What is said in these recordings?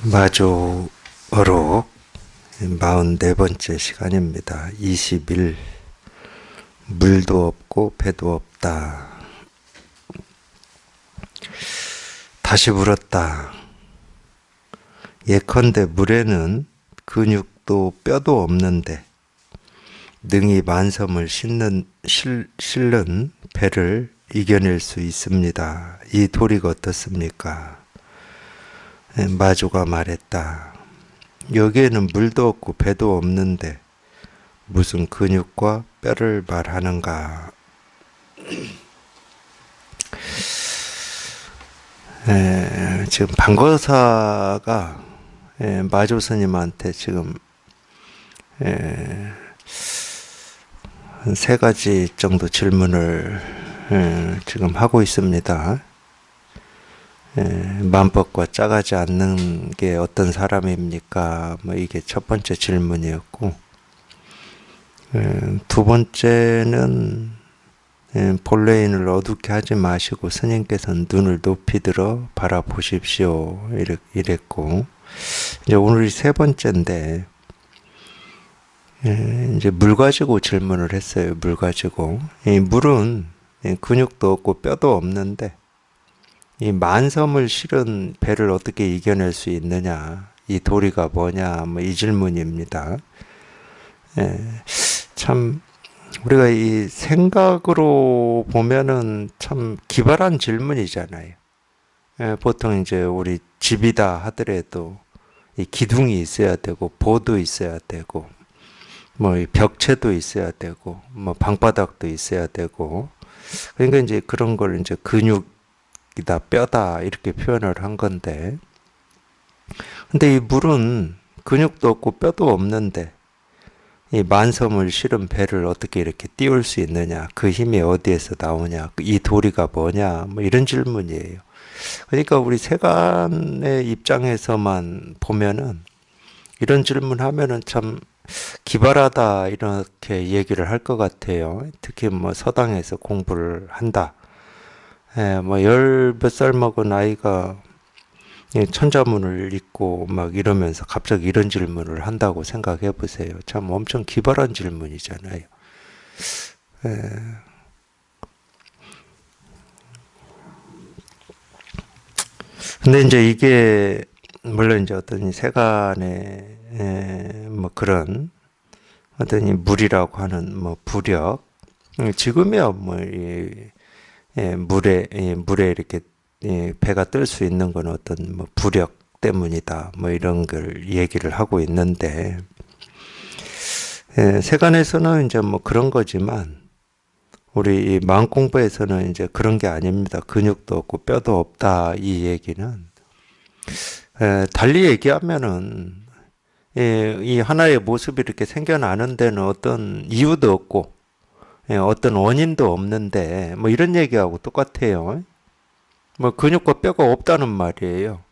마조 어록 44번째 시간입니다. 20일 물도 없고 배도 없다. 다시 물었다. 예컨대 물에는 근육도 뼈도 없는데 능히 만섬을 실는 배를 이겨낼 수 있습니다. 이 도리가 어떻습니까? 마조가 말했다. 여기에는 물도 없고 배도 없는데 무슨 근육과 뼈를 말하는가. 지금 방거사가 마조 스님한테 지금 한 3가지 정도 질문을 지금 하고 있습니다. 만법과 짜가지 않는 게 어떤 사람입니까? 이게 첫 번째 질문이었고, 두 번째는 본래인을 어둡게 하지 마시고 스님께서는 눈을 높이 들어 바라보십시오. 이랬고, 이제 오늘이 3번째인데, 이제 물 가지고 질문을 했어요. 물 가지고. 이 물은 근육도 없고 뼈도 없는데, 이 만섬을 실은 배를 어떻게 이겨낼 수 있느냐, 이 도리가 뭐냐, 이 질문입니다. 참 우리가 이 생각으로 보면은 참 기발한 질문이잖아요. 보통 이제 우리 집이다 하더라도 이 기둥이 있어야 되고 보도 있어야 되고 이 벽체도 있어야 되고 방바닥도 있어야 되고, 그러니까 이제 그런 걸 이제 근육이다 뼈다 이렇게 표현을 한 건데, 근데 이 물은 근육도 없고 뼈도 없는데 이 만섬을 실은 배를 어떻게 이렇게 띄울 수 있느냐, 그 힘이 어디에서 나오냐, 이 도리가 뭐냐, 이런 질문이에요. 그러니까 우리 세간의 입장에서만 보면은 이런 질문하면은 참 기발하다 이렇게 얘기를 할 것 같아요. 특히 서당에서 공부를 한다. 10몇 살 먹은 아이가 천자문을 읽고 이러면서 갑자기 이런 질문을 한다고 생각해 보세요. 참 엄청 기발한 질문이잖아요. 근데 이제 이게 물론 이제 어떤 세간의 그런 어떤 이 물이라고 하는 부력, 지금이야 물에 이렇게 배가 뜰 수 있는 건 어떤 부력 때문이다, 이런 걸 얘기를 하고 있는데, 세간에서는 이제 그런 거지만 우리 이 마음 공부에서는 이제 그런 게 아닙니다. 근육도 없고 뼈도 없다, 이 얘기는 달리 얘기하면은 이 하나의 모습이 이렇게 생겨나는 데는 어떤 이유도 없고 어떤 원인도 없는데 이런 얘기하고 똑같아요. 근육과 뼈가 없다는 말이에요.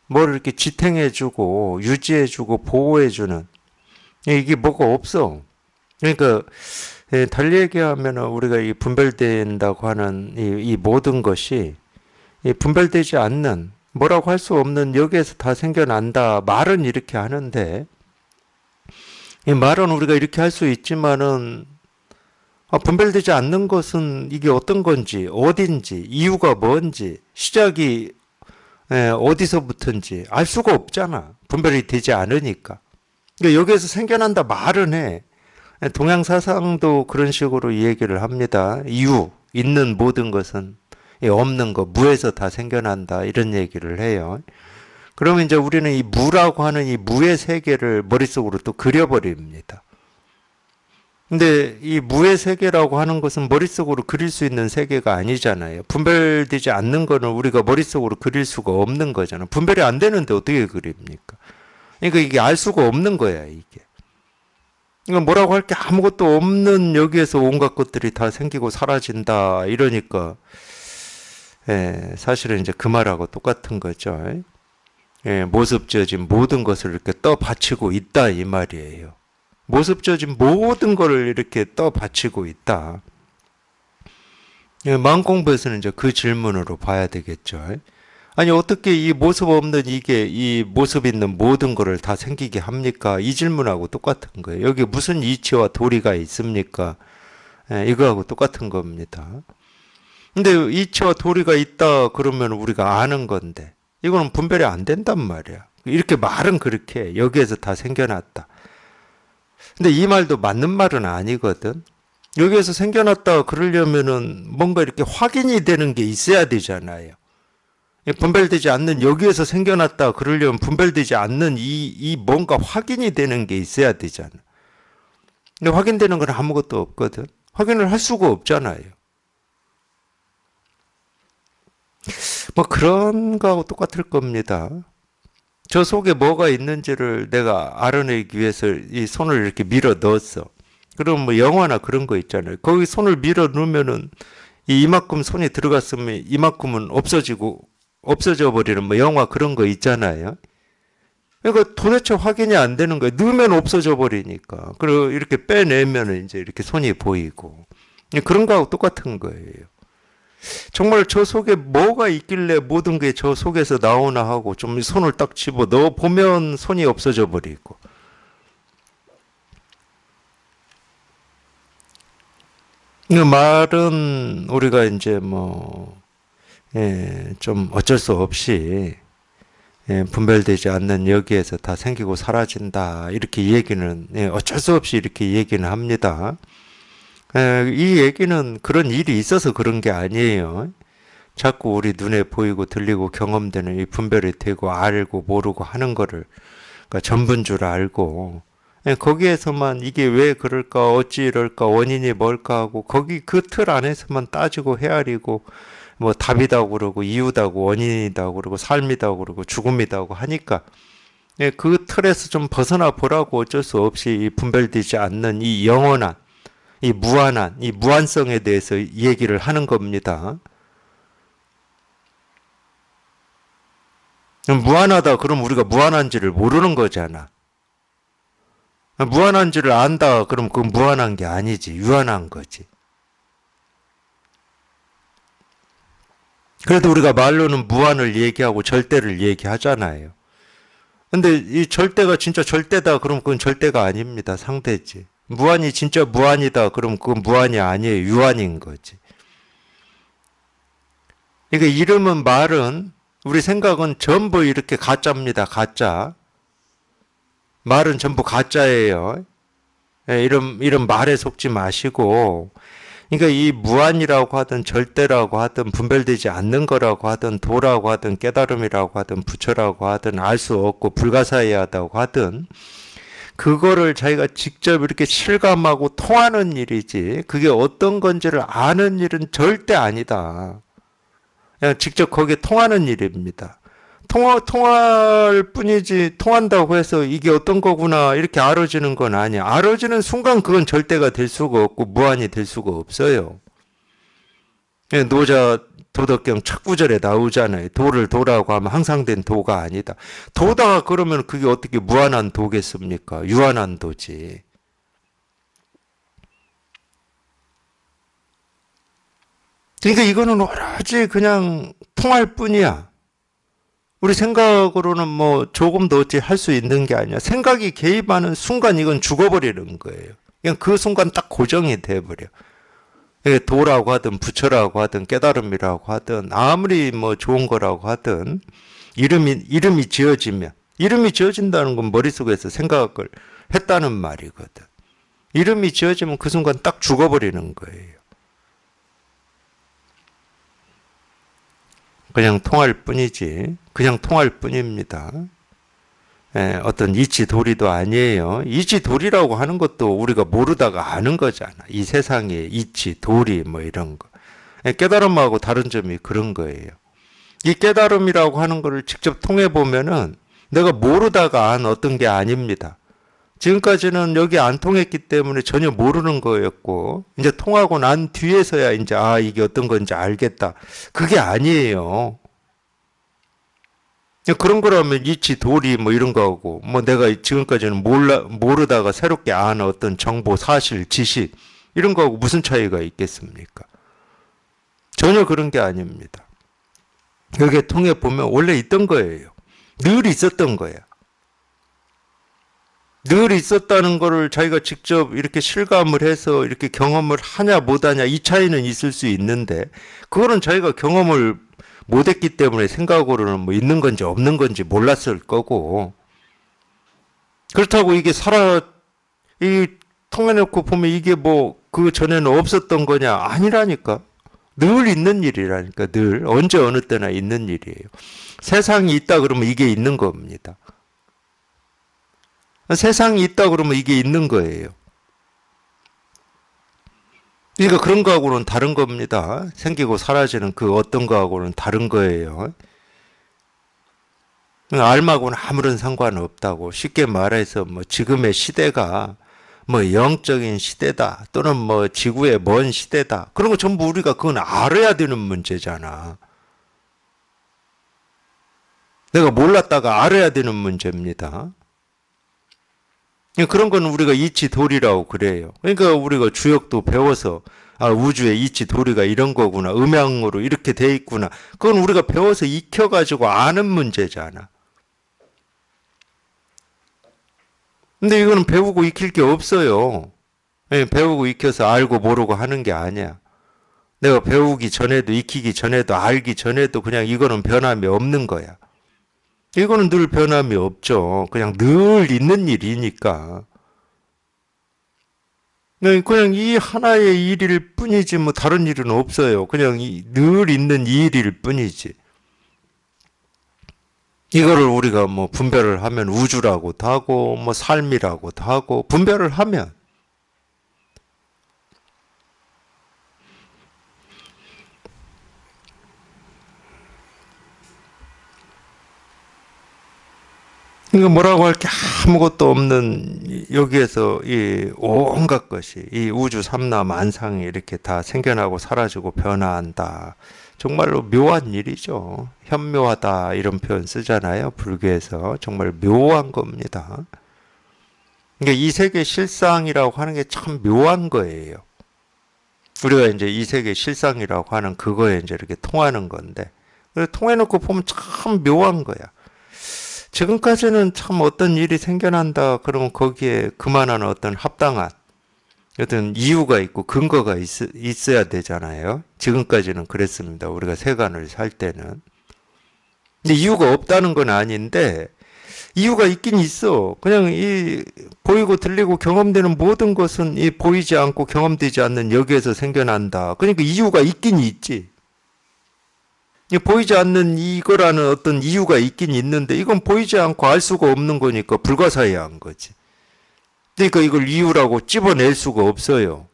뭘 이렇게 지탱해주고 유지해주고 보호해주는 이게 뭐가 없어. 그러니까 달리 얘기하면 우리가 이 분별된다고 하는 이 모든 것이 이 분별되지 않는, 뭐라고 할 수 없는 여기에서 다 생겨난다. 말은 이렇게 하는데, 이 말은 우리가 이렇게 할 수 있지만은 분별되지 않는 것은 이게 어떤 건지, 어딘지, 이유가 뭔지, 시작이 어디서부터인지 알 수가 없잖아. 분별이 되지 않으니까. 그러니까 여기에서 생겨난다 말은 해. 동양 사상도 그런 식으로 얘기를 합니다. 이유, 있는 모든 것은 없는 것, 무에서 다 생겨난다, 이런 얘기를 해요. 그러면 이제 우리는 이 무라고 하는 이 무의 세계를 머릿속으로 또 그려버립니다. 근데 이 무의 세계라고 하는 것은 머릿속으로 그릴 수 있는 세계가 아니잖아요. 분별되지 않는 거는 우리가 머릿속으로 그릴 수가 없는 거잖아요. 분별이 안 되는데 어떻게 그립니까? 그러니까 이게 알 수가 없는 거야, 이게. 그러니까 뭐라고 할 게 아무것도 없는 여기에서 온갖 것들이 다 생기고 사라진다, 이러니까 사실은 이제 그 말하고 똑같은 거죠. 모습지어진 모든 것을 이렇게 떠받치고 있다, 이 말이에요. 모습지어진 모든 것을 이렇게 떠받치고 있다. 마음 공부에서는 이제 그 질문으로 봐야 되겠죠. 아니, 어떻게 이 모습 없는 이게 이 모습 있는 모든 거를 다 생기게 합니까? 이 질문하고 똑같은 거예요. 여기 무슨 이치와 도리가 있습니까? 예, 이거하고 똑같은 겁니다. 근데 이치와 도리가 있다 그러면 우리가 아는 건데, 이거는 분별이 안 된단 말이야. 이렇게 말은 그렇게 해. 여기에서 다 생겨났다. 근데 이 말도 맞는 말은 아니거든. 여기에서 생겨났다 그러려면은 뭔가 이렇게 확인이 되는 게 있어야 되잖아요. 분별되지 않는 여기에서 생겨났다 그러려면 분별되지 않는 이 뭔가 확인이 되는 게 있어야 되잖아. 근데 확인되는 건 아무것도 없거든. 확인을 할 수가 없잖아요. 뭐 그런 거하고 똑같을 겁니다. 저 속에 뭐가 있는지를 내가 알아내기 위해서 이 손을 이렇게 밀어 넣었어. 그럼 뭐 영화나 그런 거 있잖아요. 거기 손을 밀어 넣으면은 이만큼 손이 들어갔으면 이만큼은 없어져 버리는 뭐 영화 그런 거 있잖아요. 그러니까 도대체 확인이 안 되는 거예요. 넣으면 없어져 버리니까. 그리고 이렇게 빼내면 이제 이렇게 손이 보이고. 그런 거하고 똑같은 거예요. 정말 저 속에 뭐가 있길래 모든 게 저 속에서 나오나 하고 좀 손을 딱 집어 넣어 보면 손이 없어져 버리고. 이 말은 우리가 이제 뭐, 좀 어쩔 수 없이 분별되지 않는 여기에서 다 생기고 사라진다. 이렇게 얘기는, 어쩔 수 없이 이렇게 얘기는 합니다. 이 얘기는 그런 일이 있어서 그런 게 아니에요. 자꾸 우리 눈에 보이고 들리고 경험되는 이 분별이 되고 알고 모르고 하는 거를 그러니까 전부인 줄 알고 거기에서만 이게 왜 그럴까 어찌 이럴까 원인이 뭘까 하고 거기 그 틀 안에서만 따지고 헤아리고 뭐 답이다고 그러고 이유다고 원인이다고 그러고 삶이다고 그러고 죽음이다고 하니까 그 틀에서 좀 벗어나 보라고 어쩔 수 없이 이 분별되지 않는 이 영원한 이 무한한 이 무한성에 대해서 얘기를 하는 겁니다. 무한하다 그럼 우리가 무한한지를 모르는 거잖아. 무한한지를 안다 그럼 그건 무한한 게 아니지. 유한한 거지. 그래도 우리가 말로는 무한을 얘기하고 절대를 얘기하잖아요. 근데 이 절대가 진짜 절대다 그럼 그건 절대가 아닙니다. 상대지. 무한이 진짜 무한이다 그럼 그건 무한이 아니에요. 유한인 거지. 그러니까 이름은 말은 우리 생각은 전부 이렇게 가짜입니다. 가짜. 말은 전부 가짜예요. 이런 말에 속지 마시고 그러니까 이 무한이라고 하든 절대라고 하든 분별되지 않는 거라고 하든 도라고 하든 깨달음이라고 하든 부처라고 하든 알 수 없고 불가사의하다고 하든 그거를 자기가 직접 이렇게 실감하고 통하는 일이지 그게 어떤 건지를 아는 일은 절대 아니다. 그냥 직접 거기에 통하는 일입니다. 통할 뿐이지 통한다고 해서 이게 어떤 거구나 이렇게 알아지는 건 아니야. 알아지는 순간 그건 절대가 될 수가 없고 무한이 될 수가 없어요. 노자 도덕경 첫 구절에 나오잖아요. 도를 도라고 하면 항상 된 도가 아니다. 도다 그러면 그게 어떻게 무한한 도겠습니까? 유한한 도지. 그러니까 이거는 오로지 그냥 통할 뿐이야. 우리 생각으로는 뭐 조금 더 어찌 할 수 있는 게 아니야. 생각이 개입하는 순간 이건 죽어버리는 거예요. 그냥 그 순간 딱 고정이 돼버려. 도라고 하든 부처라고 하든 깨달음이라고 하든 아무리 뭐 좋은 거라고 하든 이름이 지어지면 이름이 지어진다는 건 머릿속에서 생각을 했다는 말이거든. 이름이 지어지면 그 순간 딱 죽어버리는 거예요. 그냥 통할 뿐이지. 그냥 통할 뿐입니다. 어떤 이치도리도 아니에요. 이치도리라고 하는 것도 우리가 모르다가 아는 거잖아. 이 세상에 이치도리 뭐 이런 거. 깨달음하고 다른 점이 그런 거예요. 이 깨달음이라고 하는 거를 직접 통해 보면은 내가 모르다가 안 어떤 게 아닙니다. 지금까지는 여기 안 통했기 때문에 전혀 모르는 거였고 이제 통하고 난 뒤에서야 이제 이게 어떤 건지 알겠다. 그게 아니에요. 그런 거라면 이치 도리 뭐 이런 거하고 뭐 내가 지금까지는 모르다가 새롭게 아는 어떤 정보 사실 지식 이런 거하고 무슨 차이가 있겠습니까? 전혀 그런 게 아닙니다. 여기에 통해 보면 원래 있던 거예요. 늘 있었던 거야. 늘 있었다는 거를 자기가 직접 이렇게 실감을 해서 이렇게 경험을 하냐 못하냐 이 차이는 있을 수 있는데 그거는 자기가 경험을 못했기 때문에 생각으로는 뭐 있는 건지 없는 건지 몰랐을 거고 그렇다고 이게 이 통해놓고 보면 이게 뭐 그 전에는 없었던 거냐 아니라니까 늘 있는 일이라니까 늘 언제 어느 때나 있는 일이에요. 세상이 있다 그러면 이게 있는 겁니다. 세상이 있다 그러면 이게 있는 거예요. 그러니까 그런 거하고는 다른 겁니다. 생기고 사라지는 그 어떤 거하고는 다른 거예요. 알마고는 아무런 상관없다고. 쉽게 말해서 뭐 지금의 시대가 뭐 영적인 시대다 또는 뭐 지구의 먼 시대다. 그런 거 전부 우리가 그건 알아야 되는 문제잖아. 내가 몰랐다가 알아야 되는 문제입니다. 그런 거는 우리가 이치도리라고 그래요. 그러니까 우리가 주역도 배워서 아 우주에 이치도리가 이런 거구나. 음양으로 이렇게 돼 있구나. 그건 우리가 배워서 익혀가지고 아는 문제잖아. 근데 이거는 배우고 익힐 게 없어요. 배우고 익혀서 알고 모르고 하는 게 아니야. 내가 배우기 전에도 익히기 전에도 알기 전에도 그냥 이거는 변함이 없는 거야. 이거는 늘 변함이 없죠. 그냥 늘 있는 일이니까. 그냥 이 하나의 일일 뿐이지 뭐 다른 일은 없어요. 그냥 늘 있는 이 일일 뿐이지. 이거를 우리가 뭐 분별을 하면 우주라고도 하고 뭐 삶이라고도 하고 분별을 하면 이거 뭐라고 할 게 아무것도 없는 여기에서 이 온갖 것이 이 우주 삼라 만상이 이렇게 다 생겨나고 사라지고 변화한다. 정말로 묘한 일이죠. 현묘하다 이런 표현 쓰잖아요. 불교에서 정말 묘한 겁니다. 그러니까 이 세계 실상이라고 하는 게 참 묘한 거예요. 우리가 이제 이 세계 실상이라고 하는 그거에 이제 이렇게 통하는 건데 통해놓고 보면 참 묘한 거야. 지금까지는 참 어떤 일이 생겨난다 그러면 거기에 그만한 어떤 합당한 어떤 이유가 있고 근거가 있어야 되잖아요. 지금까지는 그랬습니다. 우리가 세간을 살 때는. 근데 이유가 없다는 건 아닌데 이유가 있긴 있어. 그냥 이 보이고 들리고 경험되는 모든 것은 이 보이지 않고 경험되지 않는 여기에서 생겨난다. 그러니까 이유가 있긴 있지. 보이지 않는 이거라는 어떤 이유가 있긴 있는데 이건 보이지 않고 알 수가 없는 거니까 불가사의한 거지. 그러니까 이걸 이유라고 찝어낼 수가 없어요.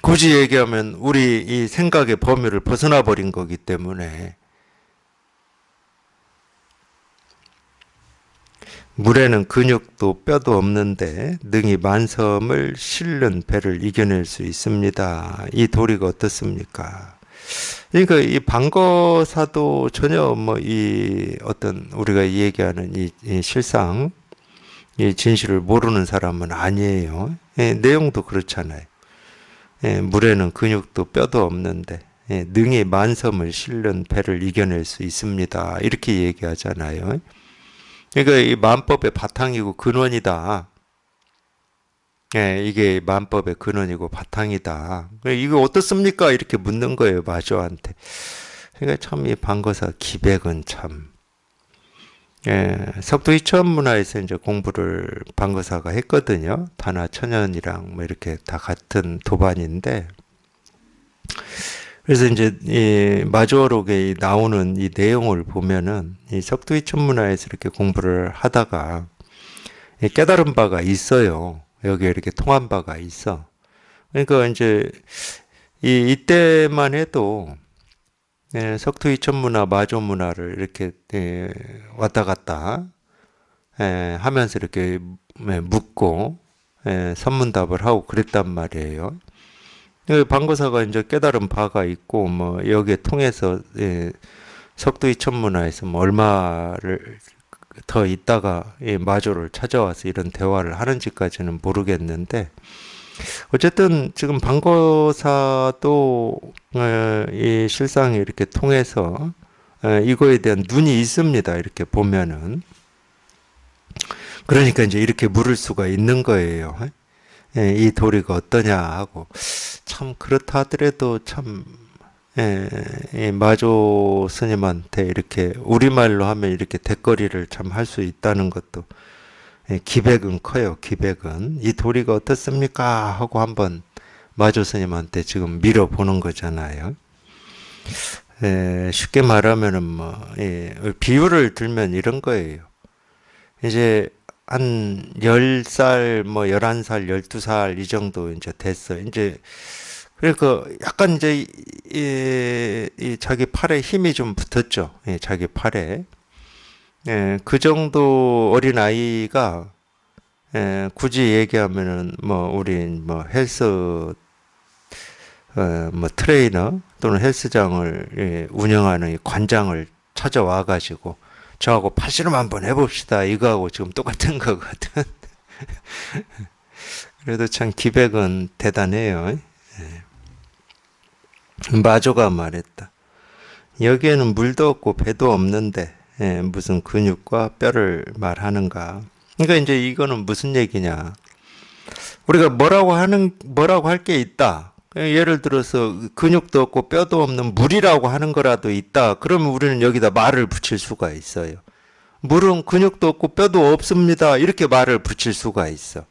굳이 얘기하면 우리 이 생각의 범위를 벗어나 버린 거기 때문에 물에는 근육도 뼈도 없는데 능히 만섬을 실른 배를 이겨낼 수 있습니다. 이 도리가 어떻습니까? 그러니까 이 방거사도 전혀 뭐 이 어떤 우리가 얘기하는 이 실상, 이 진실을 모르는 사람은 아니에요. 내용도 그렇잖아요. 물에는 근육도 뼈도 없는데 능히 만섬을 실른 배를 이겨낼 수 있습니다. 이렇게 얘기하잖아요. 그러니까 이 만법의 바탕이고 근원이다. 이게 만법의 근원이고 바탕이다. 이거 어떻습니까? 이렇게 묻는 거예요, 마조한테. 그러니까 참 이 방거사 기백은 참. 석도 이천 문화에서 이제 공부를 방거사가 했거든요. 다나 천연이랑 뭐 이렇게 다 같은 도반인데. 그래서 이제 이 마조록에 나오는 이 내용을 보면은 이 석도 이천 문화에서 이렇게 공부를 하다가 깨달은 바가 있어요. 여기에 이렇게 통한 바가 있어. 그러니까 이제 이때만 해도 석도 이천 문화, 마조 문화를 이렇게 왔다 갔다 하면서 이렇게 묻고 선문답을 하고 그랬단 말이에요. 방거사가 이제 깨달은 바가 있고 뭐 여기에 통해서 석도 이천 문화에서 뭐 얼마를 더 있다가 마조를 찾아와서 이런 대화를 하는지까지는 모르겠는데 어쨌든 지금 방거사도 이 실상이 이렇게 통해서 이거에 대한 눈이 있습니다. 이렇게 보면은. 그러니까 이제 이렇게 물을 수가 있는 거예요. 이 도리가 어떠냐 하고. 참 그렇다 하더라도 참 이 마조 스님한테 이렇게 우리말로 하면 이렇게 대거리를 참 할 수 있다는 것도 기백은 커요. 기백은 이 도리가 어떻습니까 하고 한번 마조 스님한테 지금 밀어보는 거잖아요. 쉽게 말하면은 뭐 비유를 들면 이런 거예요. 이제 한 10살, 뭐 11살, 12살 이 정도 이제 됐어. 이제 그러니까 약간 이제 이 자기 팔에 힘이 좀 붙었죠. 자기 팔에. 그 정도 어린 아이가 굳이 얘기하면은 뭐 우리 뭐 헬스 뭐 트레이너 또는 헬스장을 운영하는 이 관장을 찾아와 가지고 저하고 팔씨름 한번 해봅시다. 이거하고 지금 똑같은 거거든. 그래도 참 기백은 대단해요. 마조가 말했다. 여기에는 물도 없고 배도 없는데 무슨 근육과 뼈를 말하는가. 그러니까 이제 이거는 무슨 얘기냐. 우리가 뭐라고 할 게 있다. 예를 들어서 근육도 없고 뼈도 없는 물이라고 하는 거라도 있다. 그러면 우리는 여기다 말을 붙일 수가 있어요. 물은 근육도 없고 뼈도 없습니다. 이렇게 말을 붙일 수가 있어.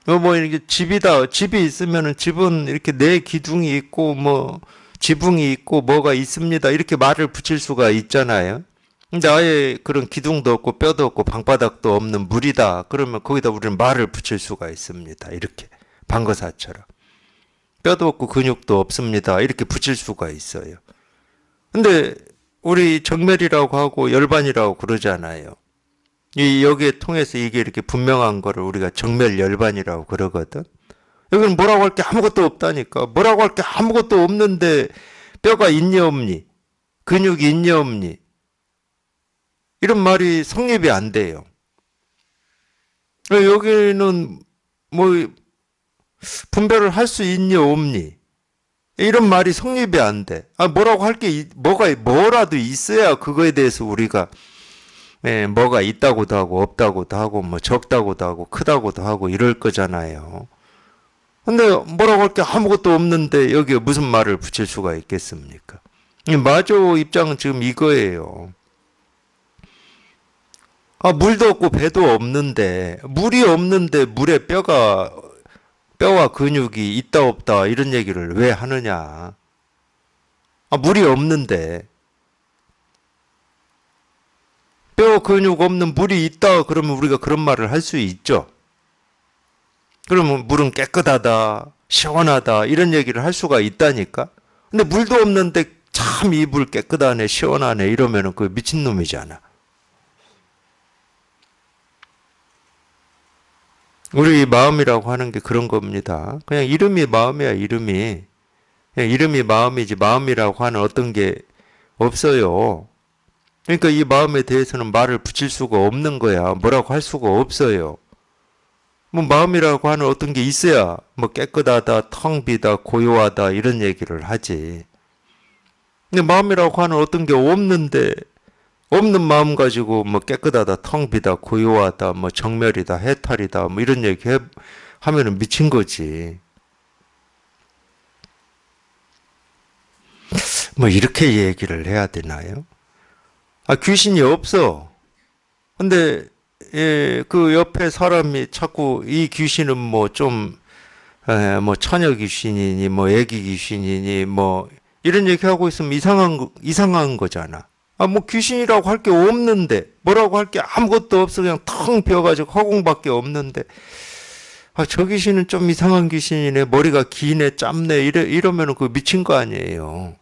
뭐 이렇게 집이다. 집이 있으면은 집은 이렇게 네 기둥이 있고 뭐 지붕이 있고 뭐가 있습니다. 이렇게 말을 붙일 수가 있잖아요. 근데 아예 그런 기둥도 없고 뼈도 없고 방바닥도 없는 물이다. 그러면 거기다 우리는 말을 붙일 수가 있습니다. 이렇게 방거사처럼. 뼈도 없고 근육도 없습니다. 이렇게 붙일 수가 있어요. 근데 우리 정멸이라고 하고 열반이라고 그러잖아요. 여기에 통해서 이게 이렇게 분명한 거를 우리가 정멸열반이라고 그러거든. 여기는 뭐라고 할 게 아무것도 없다니까. 뭐라고 할 게 아무것도 없는데 뼈가 있니 없니? 근육이 있니 없니? 이런 말이 성립이 안 돼요. 여기는 뭐 분별을 할 수 있니 없니? 이런 말이 성립이 안 돼. 뭐라고 할 게 뭐라도 있어야 그거에 대해서 우리가 뭐가 있다고도 하고 없다고도 하고 뭐 적다고도 하고 크다고도 하고 이럴 거잖아요. 근데 뭐라고 할 게 아무것도 없는데 여기에 무슨 말을 붙일 수가 있겠습니까? 마조 입장은 지금 이거예요. 물도 없고 배도 없는데 물이 없는데 물에 뼈와 근육이 있다 없다 이런 얘기를 왜 하느냐? 물이 없는데 뼈 근육 없는 물이 있다 그러면 우리가 그런 말을 할 수 있죠. 그러면 물은 깨끗하다, 시원하다 이런 얘기를 할 수가 있다니까. 근데 물도 없는데 참 이 물 깨끗하네, 시원하네 이러면은 그 미친놈이잖아. 우리 마음이라고 하는 게 그런 겁니다. 그냥 이름이 마음이야, 이름이. 그냥 이름이 마음이지 마음이라고 하는 어떤 게 없어요. 그러니까 이 마음에 대해서는 말을 붙일 수가 없는 거야. 뭐라고 할 수가 없어요. 뭐 마음이라고 하는 어떤 게 있어야 뭐 깨끗하다, 텅 비다, 고요하다 이런 얘기를 하지. 근데 마음이라고 하는 어떤 게 없는데 없는 마음 가지고 뭐 깨끗하다, 텅 비다, 고요하다, 뭐 정멸이다, 해탈이다 뭐 이런 얘기 하면은 미친 거지. 뭐 이렇게 얘기를 해야 되나요? 귀신이 없어. 근데 그 옆에 사람이 자꾸 이 귀신은 뭐 좀 뭐 처녀 귀신이니 뭐 애기 귀신이니 뭐 이런 얘기하고 있으면 이상한 거잖아. 뭐 귀신이라고 할 게 없는데 뭐라고 할 게 아무것도 없어 그냥 텅 비어가지고 허공밖에 없는데 저 귀신은 좀 이상한 귀신이네 머리가 기네 짧네 이러면은 그 미친 거 아니에요.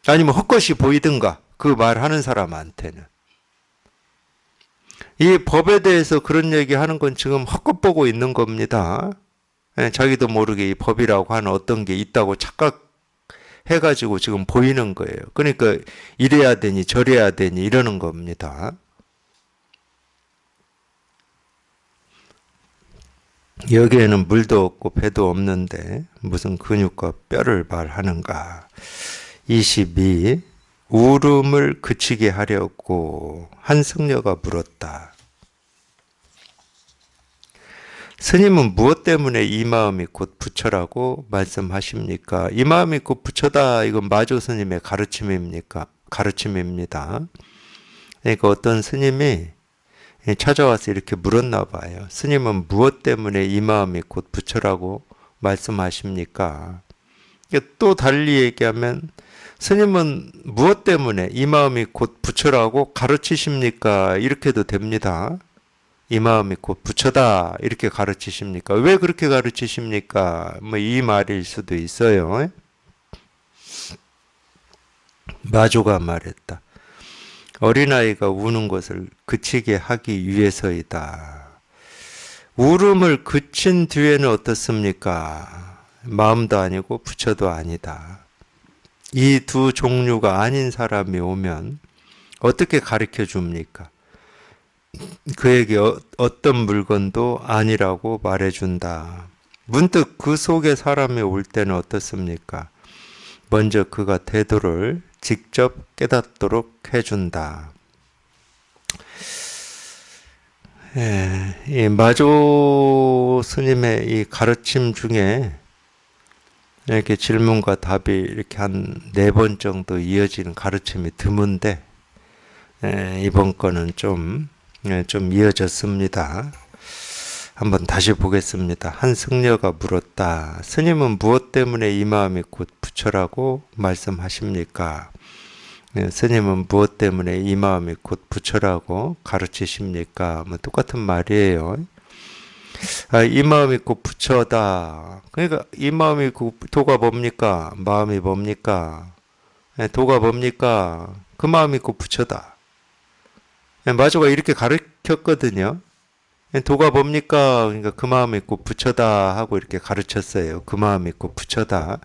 아니면 헛것이 보이든가 그 말하는 사람한테는. 이 법에 대해서 그런 얘기하는 건 지금 헛것 보고 있는 겁니다. 자기도 모르게 이 법이라고 하는 어떤 게 있다고 착각해가지고 지금 보이는 거예요. 그러니까 이래야 되니 저래야 되니 이러는 겁니다. 여기에는 물도 없고 배도 없는데 무슨 근육과 뼈를 말하는가. 22. 울음을 그치게 하려고 한 승려가 물었다. 스님은 무엇 때문에 이 마음이 곧 부처라고 말씀하십니까? 이 마음이 곧 부처다. 이건 마조 스님의 가르침입니까? 가르침입니다. 그러니까 어떤 스님이 찾아와서 이렇게 물었나 봐요. 스님은 무엇 때문에 이 마음이 곧 부처라고 말씀하십니까? 또 달리 얘기하면 스님은 무엇 때문에 이 마음이 곧 부처라고 가르치십니까? 이렇게도 됩니다. 이 마음이 곧 부처다 이렇게 가르치십니까? 왜 그렇게 가르치십니까? 뭐 이 말일 수도 있어요. 마조가 말했다. 어린아이가 우는 것을 그치게 하기 위해서이다. 울음을 그친 뒤에는 어떻습니까? 마음도 아니고 부처도 아니다. 이 두 종류가 아닌 사람이 오면 어떻게 가르쳐 줍니까? 그에게 어떤 물건도 아니라고 말해준다. 문득 그 속에 사람이 올 때는 어떻습니까? 먼저 그가 태도를 직접 깨닫도록 해준다. 이 마조 스님의 이 가르침 중에 이렇게 질문과 답이 이렇게 한 4번 정도 이어지는 가르침이 드문데 이번 거는 좀 이어졌습니다. 한번 다시 보겠습니다. 한 승려가 물었다. 스님은 무엇 때문에 이 마음이 곧 부처라고 말씀하십니까? 스님은 무엇 때문에 이 마음이 곧 부처라고 가르치십니까? 뭐 똑같은 말이에요. 이 마음이 곧 부처다. 그러니까 이 마음이 도가 뭡니까? 마음이 뭡니까? 도가 뭡니까? 그 마음이 곧 부처다. 마조가 이렇게 가르쳤거든요. 도가 뭡니까? 그러니까 그 마음이 곧 부처다 하고 이렇게 가르쳤어요. 그 마음이 곧 부처다.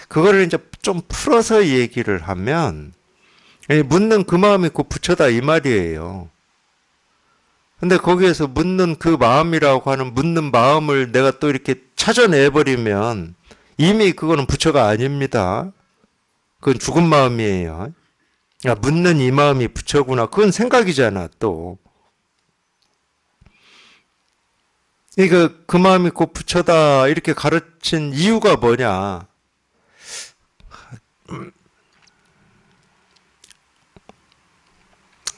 그거를 이제 좀 풀어서 얘기를 하면 묻는 그 마음이 곧 부처다 이 말이에요. 근데 거기에서 묻는 그 마음이라고 하는 묻는 마음을 내가 또 이렇게 찾아내버리면 이미 그거는 부처가 아닙니다. 그건 죽은 마음이에요. 야, 묻는 이 마음이 부처구나. 그건 생각이잖아, 또. 그러니까 그 마음이 곧 부처다 이렇게 가르친 이유가 뭐냐.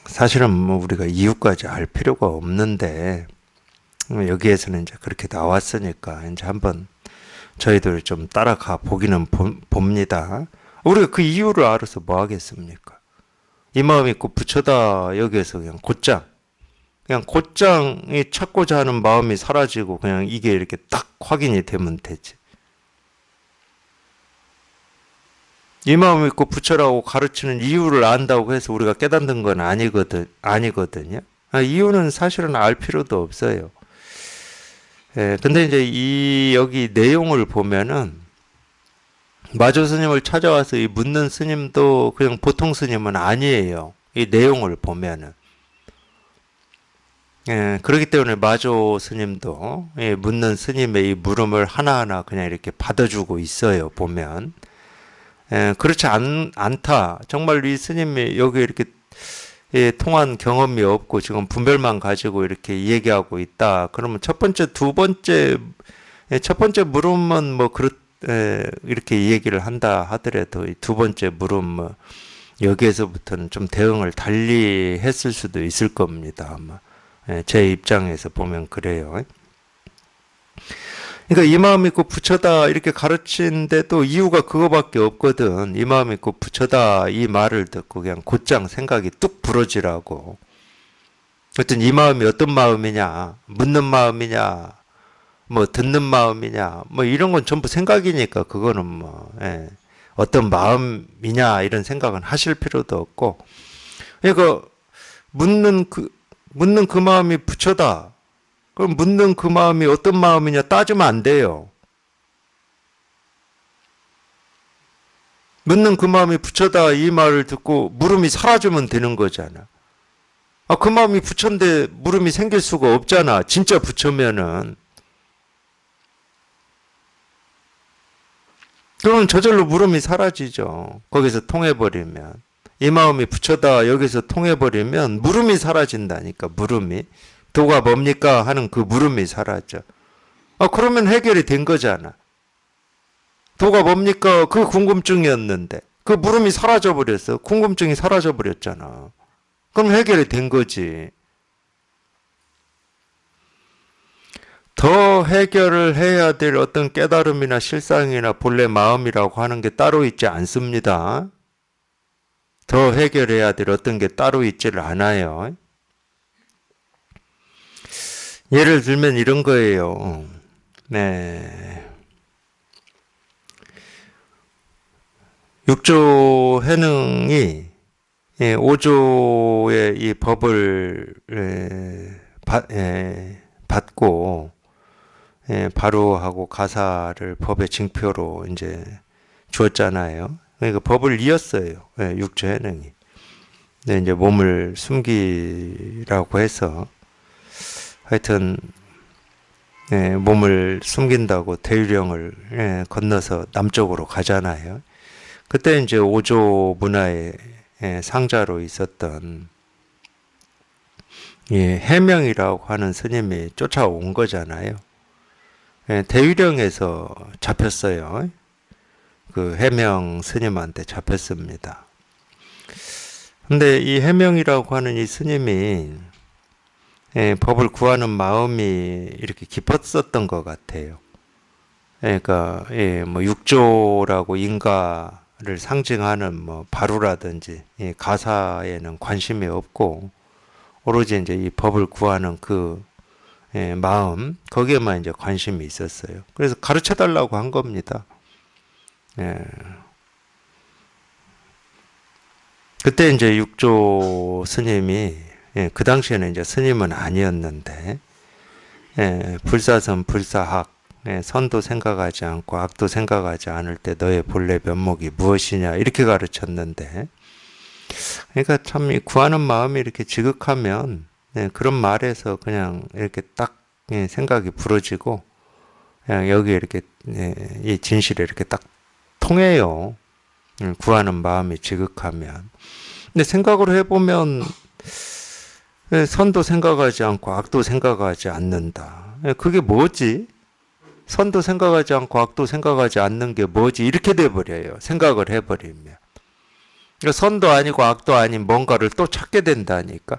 사실은 뭐 우리가 이유까지 알 필요가 없는데 여기에서는 이제 그렇게 나왔으니까 이제 한번 저희들 좀 따라가 보기는 봅니다. 우리가 그 이유를 알아서 뭐 하겠습니까? 이 마음이 곧 부처다 여기에서 그냥 곧장이 찾고자 하는 마음이 사라지고 그냥 이게 이렇게 딱 확인이 되면 되지. 이 마음이 곧 부처라고 가르치는 이유를 안다고 해서 우리가 깨닫는 건 아니거든요. 이유는 사실은 알 필요도 없어요. 근데 이제 여기 내용을 보면은 마조 스님을 찾아와서 이 묻는 스님도 그냥 보통 스님은 아니에요. 이 내용을 보면은. 그렇기 때문에 마조 스님도 묻는 스님의 이 물음을 하나하나 그냥 이렇게 받아주고 있어요, 보면. 그렇지 않다. 정말 이 스님이 여기 이렇게 통한 경험이 없고 지금 분별만 가지고 이렇게 얘기하고 있다. 그러면 첫 번째 물음은 뭐 이렇게 얘기를 한다 하더라도 이 두 번째 물음 뭐 여기에서부터는 좀 대응을 달리 했을 수도 있을 겁니다. 아마. 제 입장에서 보면 그래요. 그러니까 이 마음이 곧 부처다 이렇게 가르치는데도 이유가 그거밖에 없거든. 이 마음이 곧 부처다 이 말을 듣고 그냥 곧장 생각이 뚝 부러지라고. 하여튼 이 마음이 어떤 마음이냐, 묻는 마음이냐, 뭐 듣는 마음이냐, 뭐 이런 건 전부 생각이니까 그거는 뭐 어떤 마음이냐 이런 생각은 하실 필요도 없고. 그러니까 묻는 그 마음이 부처다. 그럼 묻는 그 마음이 어떤 마음이냐 따지면 안 돼요. 묻는 그 마음이 부처다 이 말을 듣고 물음이 사라지면 되는 거잖아. 그 마음이 부처인데 물음이 생길 수가 없잖아. 진짜 부처면은. 그러면 저절로 물음이 사라지죠. 거기서 통해버리면. 이 마음이 부처다 여기서 통해버리면 물음이 사라진다니까. 물음이. 도가 뭡니까 하는 그 물음이 사라져. 그러면 해결이 된 거잖아. 도가 뭡니까 그 궁금증이었는데 그 물음이 사라져 버렸어. 궁금증이 사라져 버렸잖아. 그럼 해결이 된 거지. 더 해결을 해야 될 어떤 깨달음이나 실상이나 본래 마음이라고 하는 게 따로 있지 않습니다. 더 해결해야 될 어떤 게 따로 있지를 않아요. 예를 들면 이런 거예요. 네. 육조 해능이 5조의 이 법을 받고 바로하고 가사를 법의 징표로 이제 주었잖아요. 그러니까 법을 이었어요. 육조 해능이. 근데 이제 몸을 숨기라고 해서 하여튼 몸을 숨긴다고 대유령을 건너서 남쪽으로 가잖아요. 그때 이제 오조 문화의 상자로 있었던 해명이라고 하는 스님이 쫓아온 거잖아요. 대유령에서 잡혔어요. 그 해명 스님한테 잡혔습니다. 근데 이 해명이라고 하는 이 스님이 법을 구하는 마음이 이렇게 깊었었던 것 같아요. 그러니까 뭐 육조라고 인가를 상징하는 뭐 바루라든지 가사에는 관심이 없고 오로지 이제 이 법을 구하는 그 마음 거기에만 이제 관심이 있었어요. 그래서 가르쳐 달라고 한 겁니다. 그때 이제 육조 스님이 그 당시에는 이제 스님은 아니었는데 불사선 불사학 선도 생각하지 않고 악도 생각하지 않을 때 너의 본래 면목이 무엇이냐 이렇게 가르쳤는데 그러니까 참 이 구하는 마음이 이렇게 지극하면 그런 말에서 그냥 이렇게 딱 생각이 부러지고 그냥 여기 이렇게 이 진실에 이렇게 딱 통해요. 구하는 마음이 지극하면. 근데 생각으로 해보면 선도 생각하지 않고 악도 생각하지 않는다. 그게 뭐지? 선도 생각하지 않고 악도 생각하지 않는 게 뭐지? 이렇게 돼버려요. 생각을 해버리면. 그러니까 선도 아니고 악도 아닌 뭔가를 또 찾게 된다니까.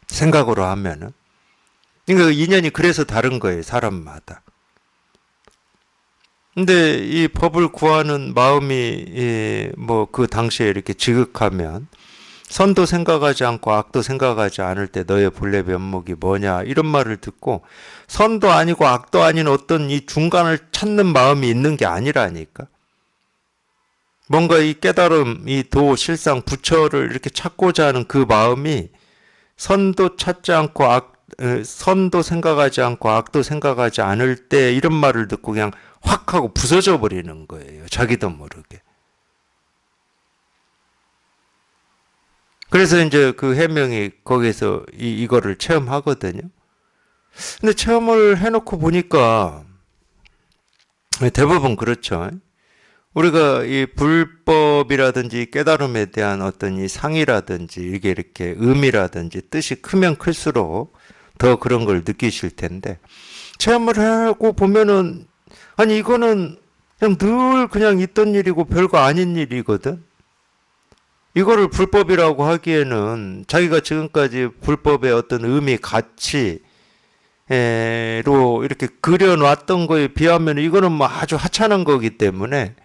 생각으로 하면은. 그러니까 인연이 그래서 다른 거예요. 사람마다. 근데 이 법을 구하는 마음이 뭐 그 당시에 이렇게 지극하면 선도 생각하지 않고 악도 생각하지 않을 때 너의 본래 면목이 뭐냐 이런 말을 듣고 선도 아니고 악도 아닌 어떤 이 중간을 찾는 마음이 있는 게 아니라니까. 뭔가 이 깨달음, 이 도, 실상, 부처를 이렇게 찾고자 하는 그 마음이 선도 찾지 않고 선도 생각하지 않고 악도 생각하지 않을 때 이런 말을 듣고 그냥 확 하고 부서져 버리는 거예요. 자기도 모르게. 그래서 이제 그 해명이 거기서 이거를 체험하거든요. 근데 체험을 해놓고 보니까 대부분 그렇죠. 우리가 이 불법이라든지 깨달음에 대한 어떤 이 상이라든지 이게 이렇게 의미라든지 뜻이 크면 클수록 더 그런 걸 느끼실 텐데 체험을 하고 보면은 아니 이거는 그냥 늘 그냥 있던 일이고 별거 아닌 일이거든. 이거를 불법이라고 하기에는 자기가 지금까지 불법의 어떤 의미, 가치로 이렇게 그려놨던 거에 비하면 이거는 뭐 아주 하찮은 거기 때문에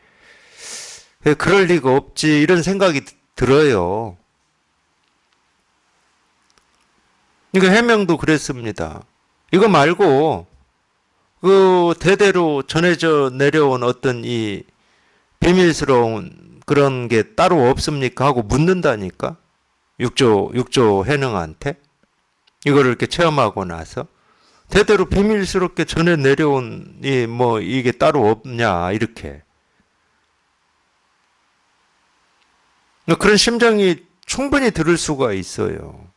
그럴 리가 없지 이런 생각이 들어요. 그러니까 해명도 그랬습니다. 이거 말고 그 대대로 전해져 내려온 어떤 이 비밀스러운 그런 게 따로 없습니까? 하고 묻는다니까. 육조 해능한테. 이거를 이렇게 체험하고 나서 대대로 비밀스럽게 전해 내려온 이 뭐 이게 따로 없냐 이렇게. 그런 심정이 충분히 들을 수가 있어요.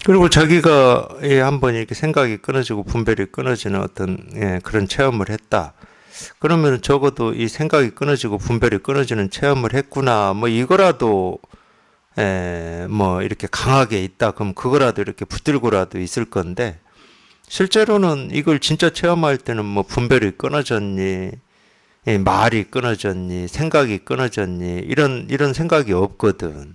그리고 자기가 한번 이렇게 생각이 끊어지고 분별이 끊어지는 어떤 그런 체험을 했다. 그러면 적어도 이 생각이 끊어지고 분별이 끊어지는 체험을 했구나. 뭐 이거라도 뭐 이렇게 강하게 있다. 그럼 그거라도 이렇게 붙들고라도 있을 건데 실제로는 이걸 진짜 체험할 때는 뭐 분별이 끊어졌니, 말이 끊어졌니, 생각이 끊어졌니 이런 생각이 없거든.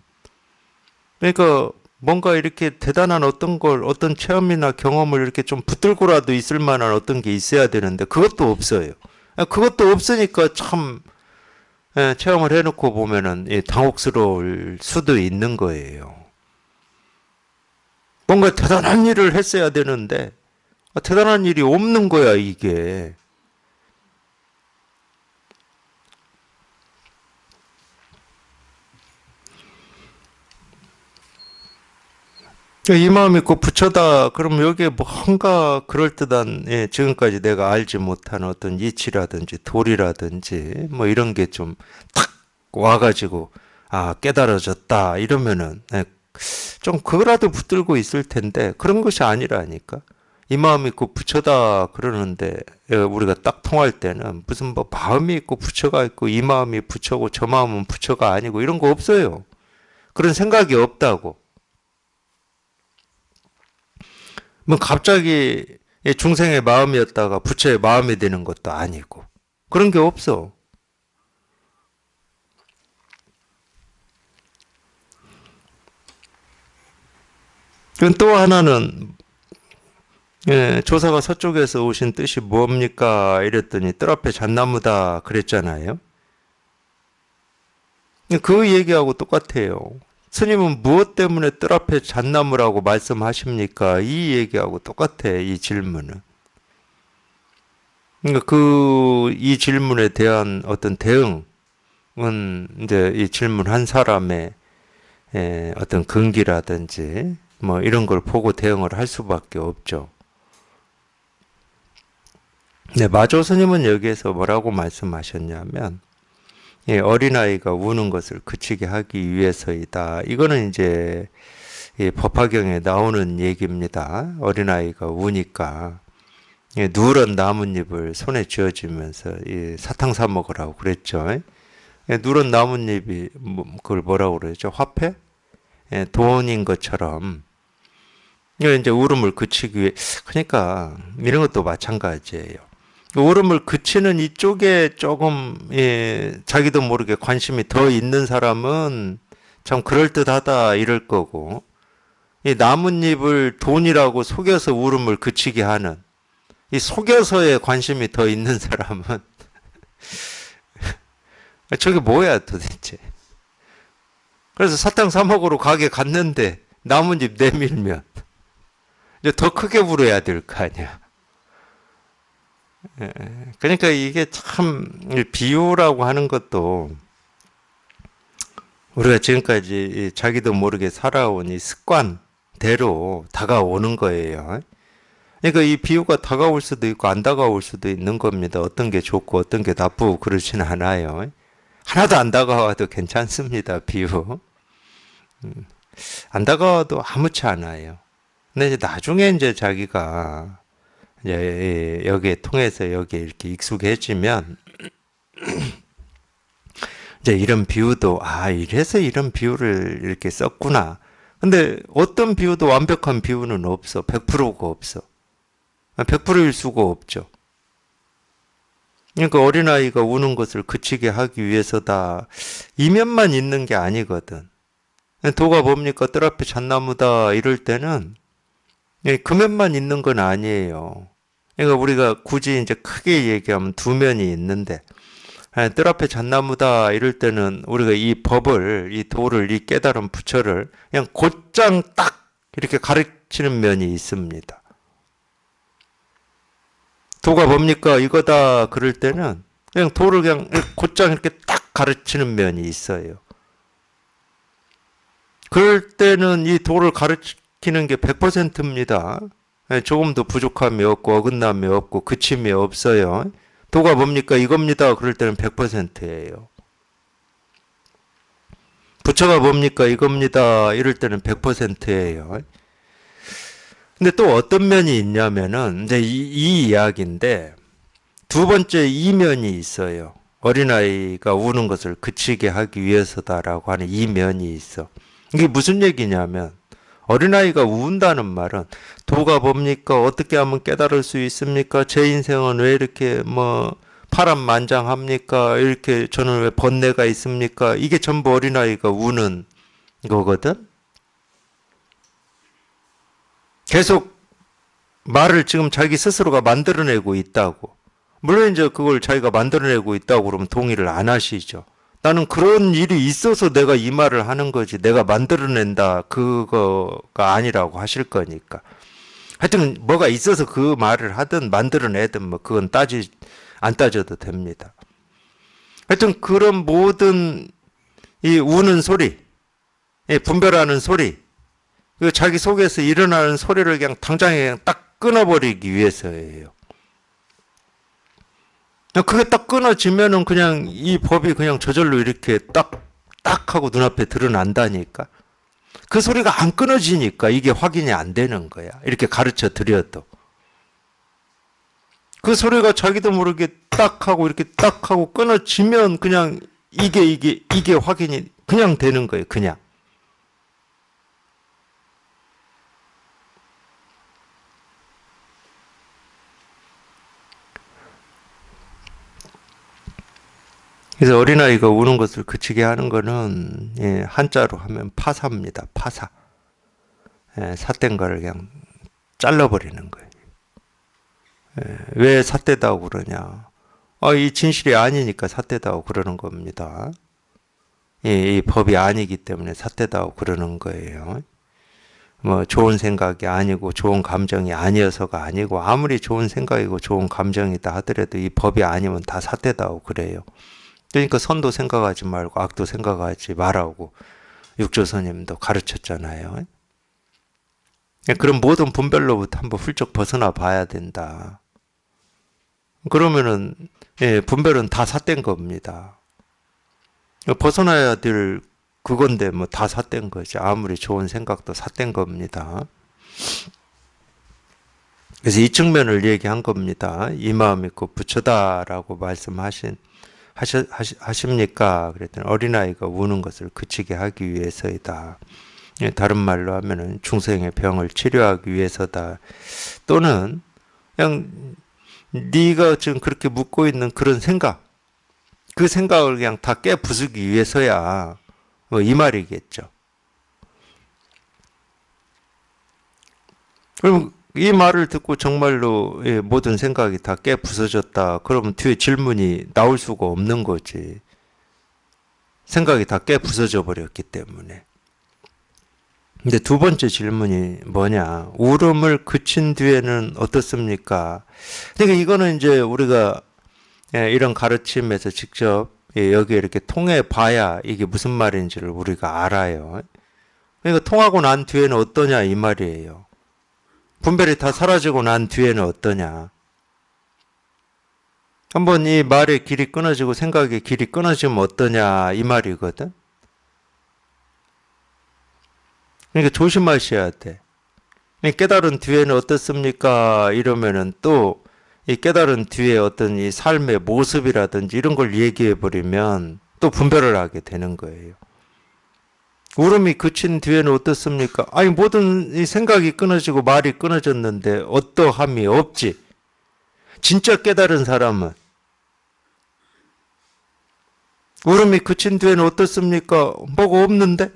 그러니까 뭔가 이렇게 대단한 어떤 걸, 어떤 체험이나 경험을 이렇게 좀 붙들고라도 있을 만한 어떤 게 있어야 되는데 그것도 없어요. 그것도 없으니까 참 체험을 해놓고 보면은 당혹스러울 수도 있는 거예요. 뭔가 대단한 일을 했어야 되는데 대단한 일이 없는 거야 이게. 이 마음이 꼭 부처다. 그럼 여기에 뭔가 그럴듯한, 지금까지 내가 알지 못한 어떤 이치라든지 도리라든지 뭐 이런 게 좀 탁 와가지고, 아, 깨달아졌다. 이러면은, 좀 그거라도 붙들고 있을 텐데, 그런 것이 아니라니까. 이 마음이 꼭 부처다. 그러는데, 우리가 딱 통할 때는 무슨 뭐 마음이 있고 부처가 있고, 이 마음이 부처고 저 마음은 부처가 아니고 이런 거 없어요. 그런 생각이 없다고. 뭐 갑자기 중생의 마음이었다가 부처의 마음이 되는 것도 아니고 그런 게 없어. 그럼 또 하나는 조사가 서쪽에서 오신 뜻이 뭡니까? 이랬더니 뜰 앞에 잣나무다 그랬잖아요. 그 얘기하고 똑같아요. 스님은 무엇 때문에 뜰 앞에 잣나무라고 말씀하십니까? 이 얘기하고 똑같아, 이 질문은. 그러니까 이 질문에 대한 어떤 대응은 이제 이 질문한 사람의 어떤 근기라든지 뭐 이런 걸 보고 대응을 할 수밖에 없죠. 네, 마조 스님은 여기에서 뭐라고 말씀하셨냐면 어린아이가 우는 것을 그치게 하기 위해서이다. 이거는 이제 법화경에 나오는 얘기입니다. 어린아이가 우니까 누런 나뭇잎을 손에 쥐어주면서 사탕 사 먹으라고 그랬죠. 누런 나뭇잎이 그걸 뭐라고 그러죠? 화폐? 돈인 것처럼 이제 울음을 그치기 위해 그러니까 이런 것도 마찬가지예요. 울음을 그치는 이쪽에 조금 자기도 모르게 관심이 더 있는 사람은 참 그럴듯하다 이럴 거고 이 나뭇잎을 돈이라고 속여서 울음을 그치게 하는 이 속여서에 관심이 더 있는 사람은 저게 뭐야 도대체. 그래서 사탕 사 먹으러 가게 갔는데 나뭇잎 내밀면 이제 더 크게 울어야 될 거 아니야. 그러니까 이게 참 비유라고 하는 것도 우리가 지금까지 자기도 모르게 살아온 이 습관대로 다가오는 거예요. 그러니까 이 비유가 다가올 수도 있고 안 다가올 수도 있는 겁니다. 어떤 게 좋고 어떤 게 나쁘고 그러진 않아요. 하나도 안 다가와도 괜찮습니다. 비유. 안 다가와도 아무렇지 않아요. 근데 이제 나중에 이제 자기가 이제 여기에 통해서 여기에 이렇게 익숙해지면 이제 이런 비유도 이래서 이런 비유를 이렇게 썼구나. 근데 어떤 비유도 완벽한 비유는 없어. 100%가 없어. 100%일 수가 없죠. 그러니까 어린아이가 우는 것을 그치게 하기 위해서다. 이면만 있는 게 아니거든. 도가 뭡니까? 뜰 앞에 잣나무다. 이럴 때는 금면만 있는 건 아니에요. 그러니까 우리가 굳이 이제 크게 얘기하면 두 면이 있는데, 뜰 앞에 잣나무다 이럴 때는 우리가 이 법을, 이 도를, 이 깨달은 부처를 그냥 곧장 딱 이렇게 가르치는 면이 있습니다. 도가 뭡니까? 이거다. 그럴 때는 그냥 도를 그냥 곧장 이렇게 딱 가르치는 면이 있어요. 그럴 때는 이 도를 가르치는 게 100%입니다. 조금도 부족함이 없고 어긋남이 없고 그침이 없어요. 도가 뭡니까? 이겁니다. 그럴 때는 100%예요. 부처가 뭡니까? 이겁니다. 이럴 때는 100%예요. 근데 또 어떤 면이 있냐면은 이제 이 이야기인데 두 번째 이면이 있어요. 어린아이가 우는 것을 그치게 하기 위해서다라고 하는 이 면이 있어. 이게 무슨 얘기냐면 어린아이가 운다는 말은 도가 뭡니까? 어떻게 하면 깨달을 수 있습니까? 제 인생은 왜 이렇게 뭐 파란만장합니까? 이렇게 저는 왜 번뇌가 있습니까? 이게 전부 어린아이가 우는 거거든. 계속 말을 지금 자기 스스로가 만들어내고 있다고. 물론 이제 그걸 자기가 만들어내고 있다고 그러면 동의를 안 하시죠. 나는 그런 일이 있어서 내가 이 말을 하는 거지. 내가 만들어낸다. 그거가 아니라고 하실 거니까. 하여튼 뭐가 있어서 그 말을 하든 만들어내든 뭐 그건 안 따져도 됩니다. 하여튼 그런 모든 이 우는 소리, 이 분별하는 소리, 그 자기 속에서 일어나는 소리를 그냥 당장에 그냥 딱 끊어버리기 위해서예요. 그게 딱 끊어지면은 그냥 이 법이 그냥 저절로 이렇게 딱 하고 눈앞에 드러난다니까. 그 소리가 안 끊어지니까 이게 확인이 안 되는 거야. 이렇게 가르쳐 드려도. 그 소리가 자기도 모르게 딱 하고 이렇게 딱 하고 끊어지면 그냥 이게 확인이 그냥 되는 거예요. 그냥. 그래서 어린아이가 우는 것을 그치게 하는 거는 예, 한자로 하면 파사입니다. 파사. 예, 삿된 거를 그냥 잘라버리는 거예요. 예, 왜 삿대다고 그러냐. 이 진실이 아니니까 삿대다고 그러는 겁니다. 이 법이 아니기 때문에 삿대다고 그러는 거예요. 뭐 좋은 생각이 아니고 좋은 감정이 아니어서가 아니고 아무리 좋은 생각이고 좋은 감정이다 하더라도 이 법이 아니면 다 삿대다고 그래요. 그러니까 선도 생각하지 말고 악도 생각하지 말라고 육조선님도 가르쳤잖아요. 그럼 모든 분별로부터 한번 훌쩍 벗어나 봐야 된다. 그러면은 예, 분별은 다 삿된 겁니다. 벗어나야 될 그건데 뭐 다 삿된 거지. 아무리 좋은 생각도 삿된 겁니다. 그래서 이 측면을 얘기한 겁니다. 이 마음이 곧 부처다라고 하십니까? 그랬더니 어린아이가 우는 것을 그치게 하기 위해서이다. 다른 말로 하면은 중생의 병을 치료하기 위해서다. 또는 그냥 네가 지금 그렇게 묻고 있는 그런 생각, 그 생각을 그냥 다 깨부수기 위해서야. 뭐 이 말이겠죠. 그럼 이 말을 듣고 정말로 모든 생각이 다 깨부서졌다. 그러면 뒤에 질문이 나올 수가 없는 거지. 생각이 다 깨부서져 버렸기 때문에. 근데 두 번째 질문이 뭐냐? 울음을 그친 뒤에는 어떻습니까? 그러니까 이거는 이제 우리가 이런 가르침에서 직접 여기에 이렇게 통해 봐야 이게 무슨 말인지를 우리가 알아요. 그러니까 통하고 난 뒤에는 어떠냐 이 말이에요. 분별이 다 사라지고 난 뒤에는 어떠냐. 한번 이 말의 길이 끊어지고 생각의 길이 끊어지면 어떠냐 이 말이거든. 그러니까 조심하셔야 돼. 깨달은 뒤에는 어떻습니까? 이러면은 또 이 깨달은 뒤에 어떤 이 삶의 모습이라든지 이런 걸 얘기해 버리면 또 분별을 하게 되는 거예요. 울음이 그친 뒤에는 어떻습니까? 아니 모든 이 생각이 끊어지고 말이 끊어졌는데 어떠함이 없지. 진짜 깨달은 사람은 울음이 그친 뒤에는 어떻습니까? 뭐가 없는데?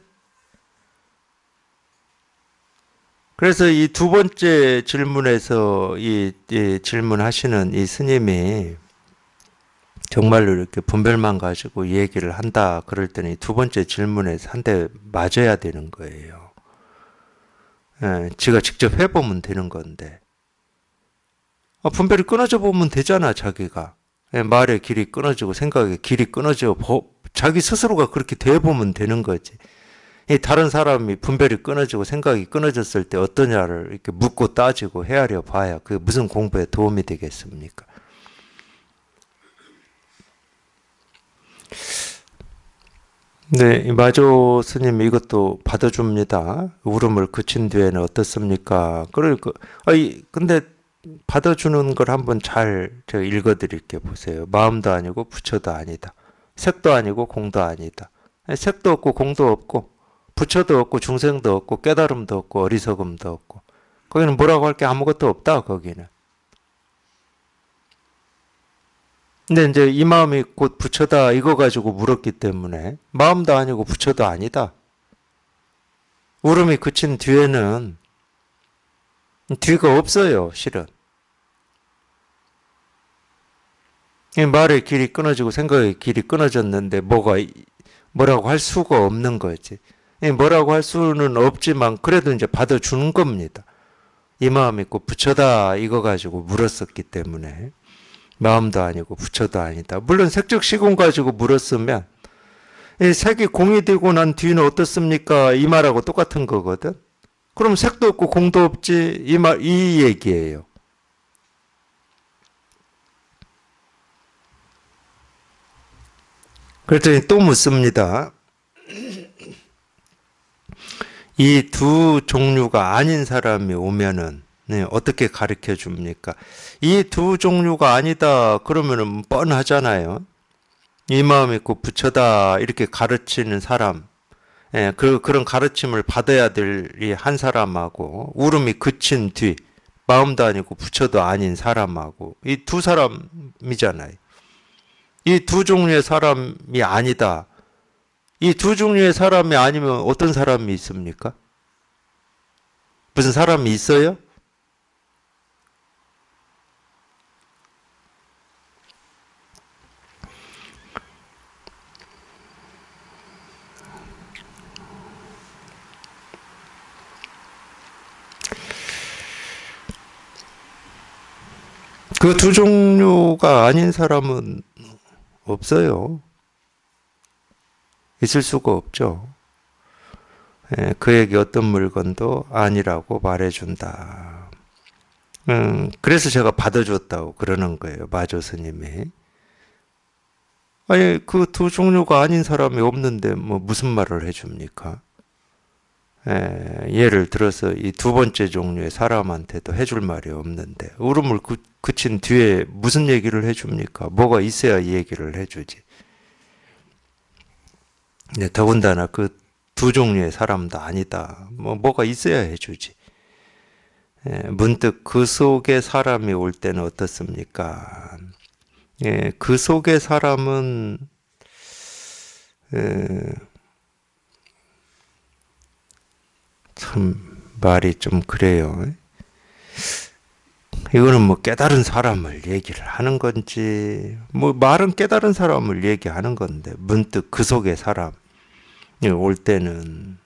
그래서 이 두 번째 질문에서 이 질문하시는 이 스님이 정말로 이렇게 분별만 가지고 얘기를 한다 그럴 때는 두 번째 질문에서 한 대 맞아야 되는 거예요. 지가 직접 해보면 되는 건데. 분별이 끊어져 보면 되잖아 자기가. 말의 길이 끊어지고 생각의 길이 끊어져 자기 스스로가 그렇게 돼보면 되는 거지. 다른 사람이 분별이 끊어지고 생각이 끊어졌을 때 어떠냐를 이렇게 묻고 따지고 헤아려 봐야 그게 무슨 공부에 도움이 되겠습니까? 네, 이 마조 스님 이것도 받아줍니다. 울음을 그친 뒤에는 어떻습니까? 그러니까, 근데 받아주는 걸 한번 잘 제가 읽어드릴게 보세요. 마음도 아니고 부처도 아니다. 색도 아니고 공도 아니다. 색도 없고 공도 없고 부처도 없고 중생도 없고 깨달음도 없고 어리석음도 없고 거기는 뭐라고 할 게 아무것도 없다 거기는. 근데 이제 이 마음이 곧 부처다 이거 가지고 물었기 때문에 마음도 아니고 부처도 아니다. 울음이 그친 뒤에는 뒤가 없어요 실은. 이 말의 길이 끊어지고 생각의 길이 끊어졌는데 뭐라고 할 수가 없는 거지. 뭐라고 할 수는 없지만 그래도 이제 받아주는 겁니다. 이 마음이 곧 부처다 이거 가지고 물었었기 때문에 마음도 아니고 부처도 아니다. 물론 색즉 시공 가지고 물었으면 이 색이 공이 되고 난 뒤는 어떻습니까? 이 말하고 똑같은 거거든. 그럼 색도 없고 공도 없지 이 얘기예요. 그랬더니 또 묻습니다. 이 두 종류가 아닌 사람이 오면은 네, 어떻게 가르쳐 줍니까? 이 두 종류가 아니다 그러면은 뻔하잖아요. 이 마음이 곧 부처다 이렇게 가르치는 사람, 그런 가르침을 받아야 될 이 한 사람하고 울음이 그친 뒤 마음도 아니고 부처도 아닌 사람하고 이 두 사람이잖아요. 이 두 종류의 사람이 아니다. 이 두 종류의 사람이 아니면 어떤 사람이 있습니까? 무슨 사람이 있어요? 그 두 종류가 아닌 사람은 없어요. 있을 수가 없죠. 그에게 어떤 물건도 아니라고 말해준다. 그래서 제가 받아줬다고 그러는 거예요. 마조 스님이. 아니, 그 두 종류가 아닌 사람이 없는데 뭐 무슨 말을 해줍니까? 예를 들어서 이 두 번째 종류의 사람한테도 해줄 말이 없는데 울음을 그친 뒤에 무슨 얘기를 해줍니까? 뭐가 있어야 이 얘기를 해주지. 네, 더군다나 그 두 종류의 사람도 아니다. 뭐가 있어야 해주지. 문득 그 속에 사람이 올 때는 어떻습니까? 그 속의 사람은 참 말이 좀 그래요. 이거는 뭐 깨달은 사람을 얘기를 하는 건지, 뭐 말은 깨달은 사람을 얘기하는 건데, 문득 그 속의 사람이 올 때는.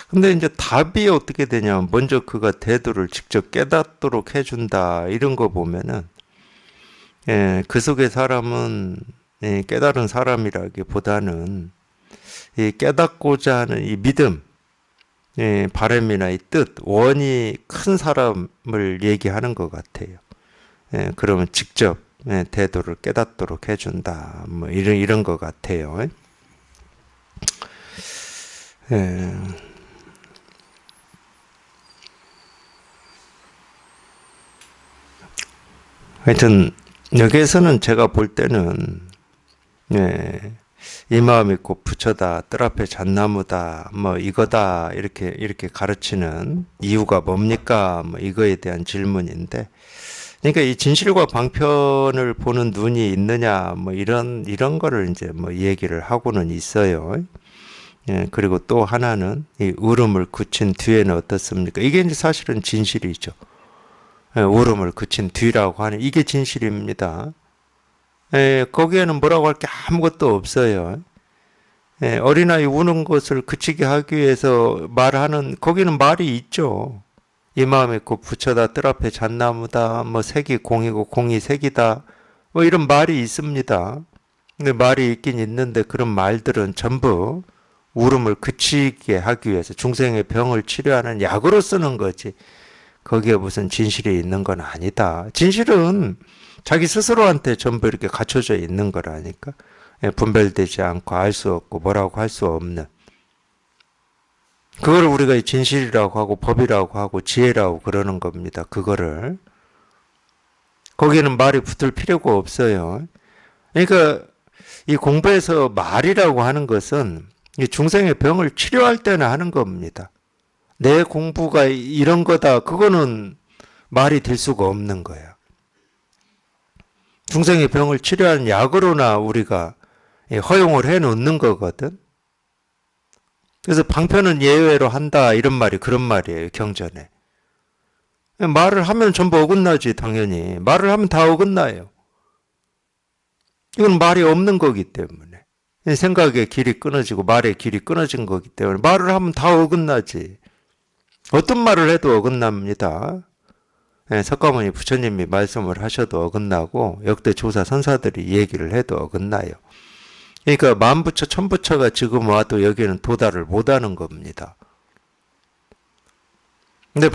근데 이제 답이 어떻게 되냐면, 먼저 그가 대도를 직접 깨닫도록 해준다, 이런 거 보면은, 그 속의 사람은 깨달은 사람이라기보다는, 이 깨닫고자 하는 이 믿음, 바람이나 이 뜻, 원이 큰 사람을 얘기하는 것 같아요. 그러면 직접 대도를 깨닫도록 해준다. 뭐 이런 것 같아요. 하여튼 여기에서는 제가 볼 때는 이 마음이 곧 부처다, 뜰 앞에 잣나무다, 뭐 이거다 이렇게 가르치는 이유가 뭡니까? 뭐 이거에 대한 질문인데, 그러니까 이 진실과 방편을 보는 눈이 있느냐, 뭐 이런 거를 이제 뭐 얘기를 하고는 있어요. 그리고 또 하나는 이 울음을 그친 뒤에는 어떻습니까? 이게 이제 사실은 진실이죠. 울음을 그친 뒤라고 하는 이게 진실입니다. 거기에는 뭐라고 할 게 아무것도 없어요. 어린아이 우는 것을 그치게 하기 위해서 말하는, 거기는 말이 있죠. 이 마음이 곧 부처다, 뜰 앞에 잣나무다, 뭐 색이 공이고 공이 색이다, 뭐 이런 말이 있습니다. 근데 말이 있긴 있는데 그런 말들은 전부 울음을 그치게 하기 위해서 중생의 병을 치료하는 약으로 쓰는 거지. 거기에 무슨 진실이 있는 건 아니다. 진실은 자기 스스로한테 전부 이렇게 갖춰져 있는 거라니까. 분별되지 않고 알 수 없고 뭐라고 할 수 없는 그걸 우리가 진실이라고 하고 법이라고 하고 지혜라고 그러는 겁니다. 그거를 거기에는 말이 붙을 필요가 없어요. 그러니까 이 공부에서 말이라고 하는 것은 이 중생의 병을 치료할 때나 하는 겁니다. 내 공부가 이런 거다. 그거는 말이 될 수가 없는 거야. 중생의 병을 치료하는 약으로나 우리가 허용을 해 놓는 거거든. 그래서 방편은 예외로 한다 이런 말이 그런 말이에요. 경전에. 말을 하면 전부 어긋나지 당연히. 말을 하면 다 어긋나요. 이건 말이 없는 거기 때문에. 생각의 길이 끊어지고 말의 길이 끊어진 거기 때문에 말을 하면 다 어긋나지. 어떤 말을 해도 어긋납니다. 석가모니 부처님이 말씀을 하셔도 어긋나고 역대 조사 선사들이 얘기를 해도 어긋나요. 그러니까 만부처 천부처가 지금 와도 여기는 도달을 못하는 겁니다. 근데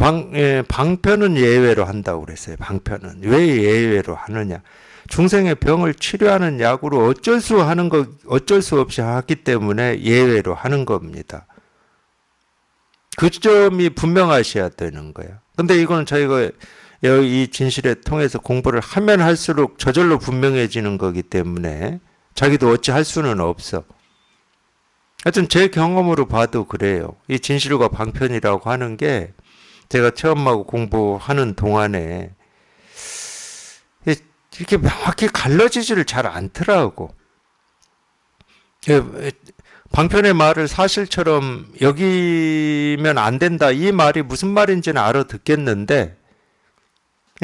방편은 예외로 한다고 그랬어요. 방편은. 왜 예외로 하느냐. 중생의 병을 치료하는 약으로 어쩔 수 없이 하기 때문에 예외로 하는 겁니다. 그 점이 분명하셔야 되는 거예요. 근데 이거는 저희가 이 진실에 통해서 공부를 하면 할수록 저절로 분명해지는 거기 때문에 자기도 어찌 할 수는 없어. 하여튼 제 경험으로 봐도 그래요. 이 진실과 방편이라고 하는 게 제가 처음하고 공부하는 동안에 이렇게 명확히 갈라지지를 잘 않더라고. 방편의 말을 사실처럼 여기면 안 된다. 이 말이 무슨 말인지는 알아듣겠는데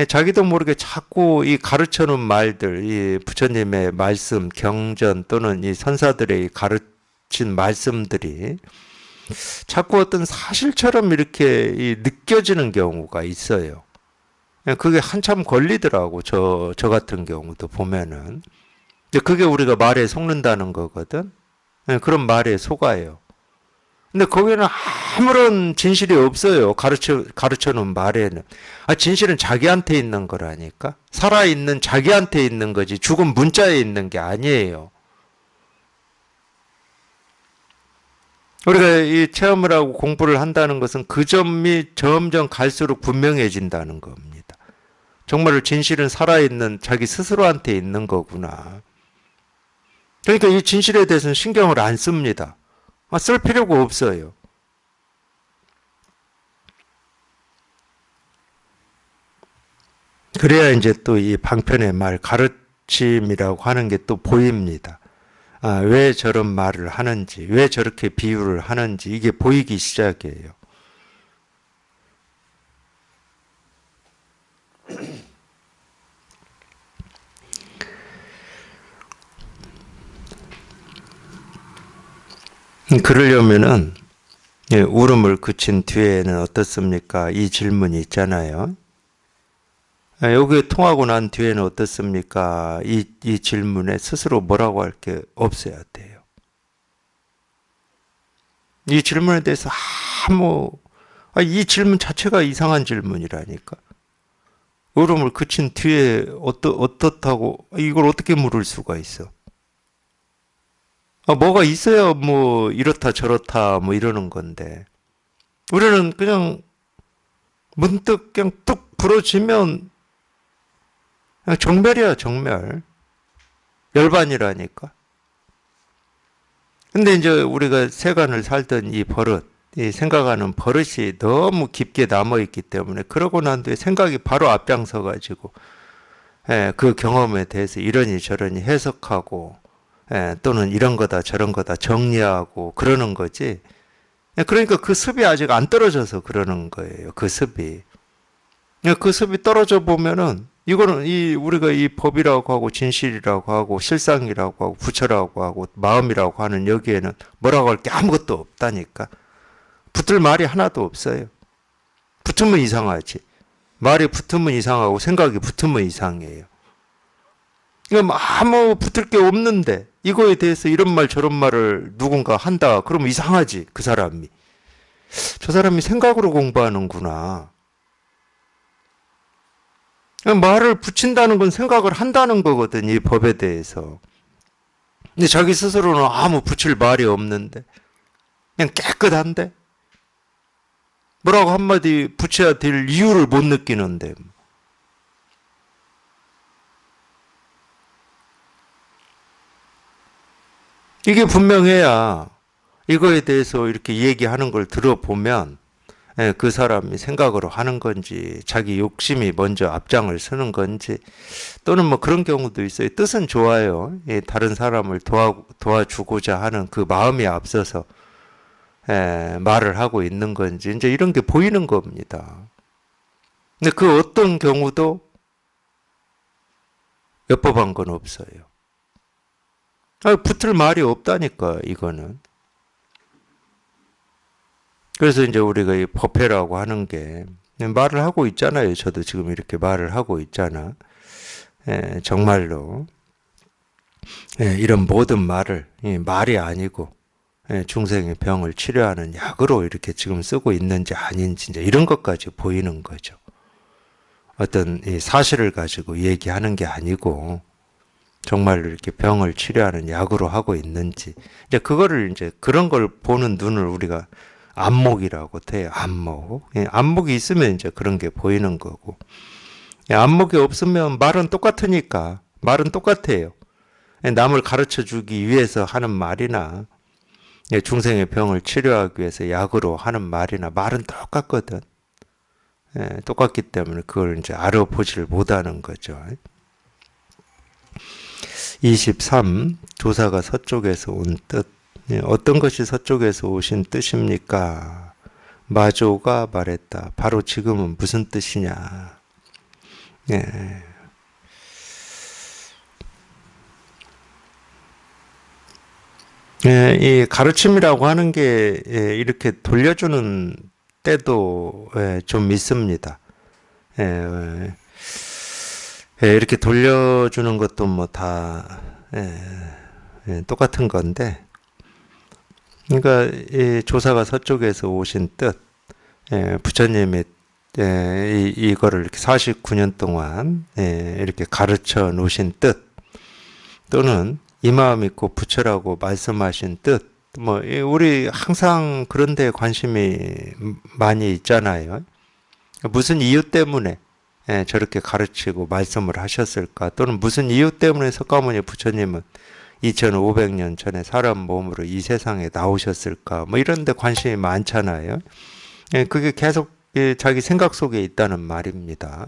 자기도 모르게 자꾸 이 가르쳐놓은 말들, 이 부처님의 말씀, 경전 또는 이 선사들의 가르친 말씀들이 자꾸 어떤 사실처럼 이렇게 느껴지는 경우가 있어요. 그게 한참 걸리더라고. 저 같은 경우도 보면은. 그게 우리가 말에 속는다는 거거든. 그런 말에 속아요. 근데 거기는 아무런 진실이 없어요. 가르쳐 놓은 말에는. 진실은 자기한테 있는 거라니까. 살아있는 자기한테 있는 거지. 죽은 문자에 있는 게 아니에요. 우리가 이 체험을 하고 공부를 한다는 것은 그 점이 점점 갈수록 분명해진다는 겁니다. 정말 진실은 살아있는 자기 스스로한테 있는 거구나. 그러니까 이 진실에 대해서는 신경을 안 씁니다. 쓸 필요가 없어요. 그래야 이제 또 이 방편의 말, 가르침이라고 하는 게 또 보입니다. 왜 저런 말을 하는지, 왜 저렇게 비유를 하는지 이게 보이기 시작해요. 그러려면은 울음을 그친 뒤에는 어떻습니까? 이 질문이 있잖아요. 여기 통하고 난 뒤에는 어떻습니까? 이 질문에 스스로 뭐라고 할 게 없어야 돼요. 이 질문에 대해서 이 질문 자체가 이상한 질문이라니까. 울음을 그친 뒤에 어떻다고 이걸 어떻게 물을 수가 있어? 뭐가 있어야 뭐 이렇다 저렇다 뭐 이러는 건데 우리는 그냥 문득 그냥 뚝 부러지면 그냥 정멸이야 정멸. 열반이라니까. 근데 이제 우리가 세간을 살던 이 버릇, 이 생각하는 버릇이 너무 깊게 남아있기 때문에 그러고 난 뒤에 생각이 바로 앞장서 가지고 그 경험에 대해서 이러니 저러니 해석하고 또는 이런 거다 저런 거다 정리하고 그러는 거지. 그러니까 그 습이 아직 안 떨어져서 그러는 거예요. 그 습이. 그 습이 떨어져 보면은 이거는 우리가 이 법이라고 하고 진실이라고 하고 실상이라고 하고 부처라고 하고 마음이라고 하는 여기에는 뭐라고 할 게 아무것도 없다니까. 붙을 말이 하나도 없어요. 붙으면 이상하지. 말이 붙으면 이상하고 생각이 붙으면 이상해요. 그럼 아무 붙을 게 없는데 이거에 대해서 이런 말 저런 말을 누군가 한다. 그러면 이상하지 그 사람이. 저 사람이 생각으로 공부하는구나. 말을 붙인다는 건 생각을 한다는 거거든 이 법에 대해서. 근데 자기 스스로는 아무 붙일 말이 없는데, 그냥 깨끗한데, 뭐라고 한마디 붙여야 될 이유를 못 느끼는데. 이게 분명해야 이거에 대해서 이렇게 얘기하는 걸 들어보면 그 사람이 생각으로 하는 건지 자기 욕심이 먼저 앞장을 서는 건지 또는 뭐 그런 경우도 있어요. 뜻은 좋아요. 다른 사람을 도와주고자 하는 그 마음이 앞서서 말을 하고 있는 건지 이제 이런 게 보이는 겁니다. 근데 그 어떤 경우도 엽법한 건 없어요. 붙을 말이 없다니까 이거는. 그래서 이제 우리가 이 법회라고 하는 게 말을 하고 있잖아요. 저도 지금 이렇게 말을 하고 있잖아. 정말로 이런 모든 말을 말이 아니고 중생의 병을 치료하는 약으로 이렇게 지금 쓰고 있는지 아닌지 이제 이런 것까지 보이는 거죠. 어떤 사실을 가지고 얘기하는 게 아니고 정말로 이렇게 병을 치료하는 약으로 하고 있는지 이제 그거를 이제 그런 걸 보는 눈을 우리가 안목이라고 해요. 안목. 안목이 있으면 이제 그런 게 보이는 거고. 안목이 없으면 말은 똑같으니까 말은 똑같아요. 남을 가르쳐 주기 위해서 하는 말이나 중생의 병을 치료하기 위해서 약으로 하는 말이나 말은 똑같거든. 똑같기 때문에 그걸 이제 알아보지를 못하는 거죠. 23. 조사가 서쪽에서 온 뜻. 어떤 것이 서쪽에서 오신 뜻입니까? 마조가 말했다. 바로 지금은 무슨 뜻이냐? 이 가르침이라고 하는 게 이렇게 돌려주는 때도 좀 있습니다. 이렇게 돌려주는 것도 뭐 다 똑같은 건데, 그러니까 이 조사가 서쪽에서 오신 뜻, 부처님이 이거를 이렇게 49년 동안 이렇게 가르쳐 놓으신 뜻, 또는 이 마음 있고 부처라고 말씀하신 뜻, 뭐 우리 항상 그런 데 관심이 많이 있잖아요. 무슨 이유 때문에 저렇게 가르치고 말씀을 하셨을까? 또는 무슨 이유 때문에 석가모니 부처님은 2500년 전에 사람 몸으로 이 세상에 나오셨을까? 뭐 이런 데 관심이 많잖아요. 그게 계속 자기 생각 속에 있다는 말입니다.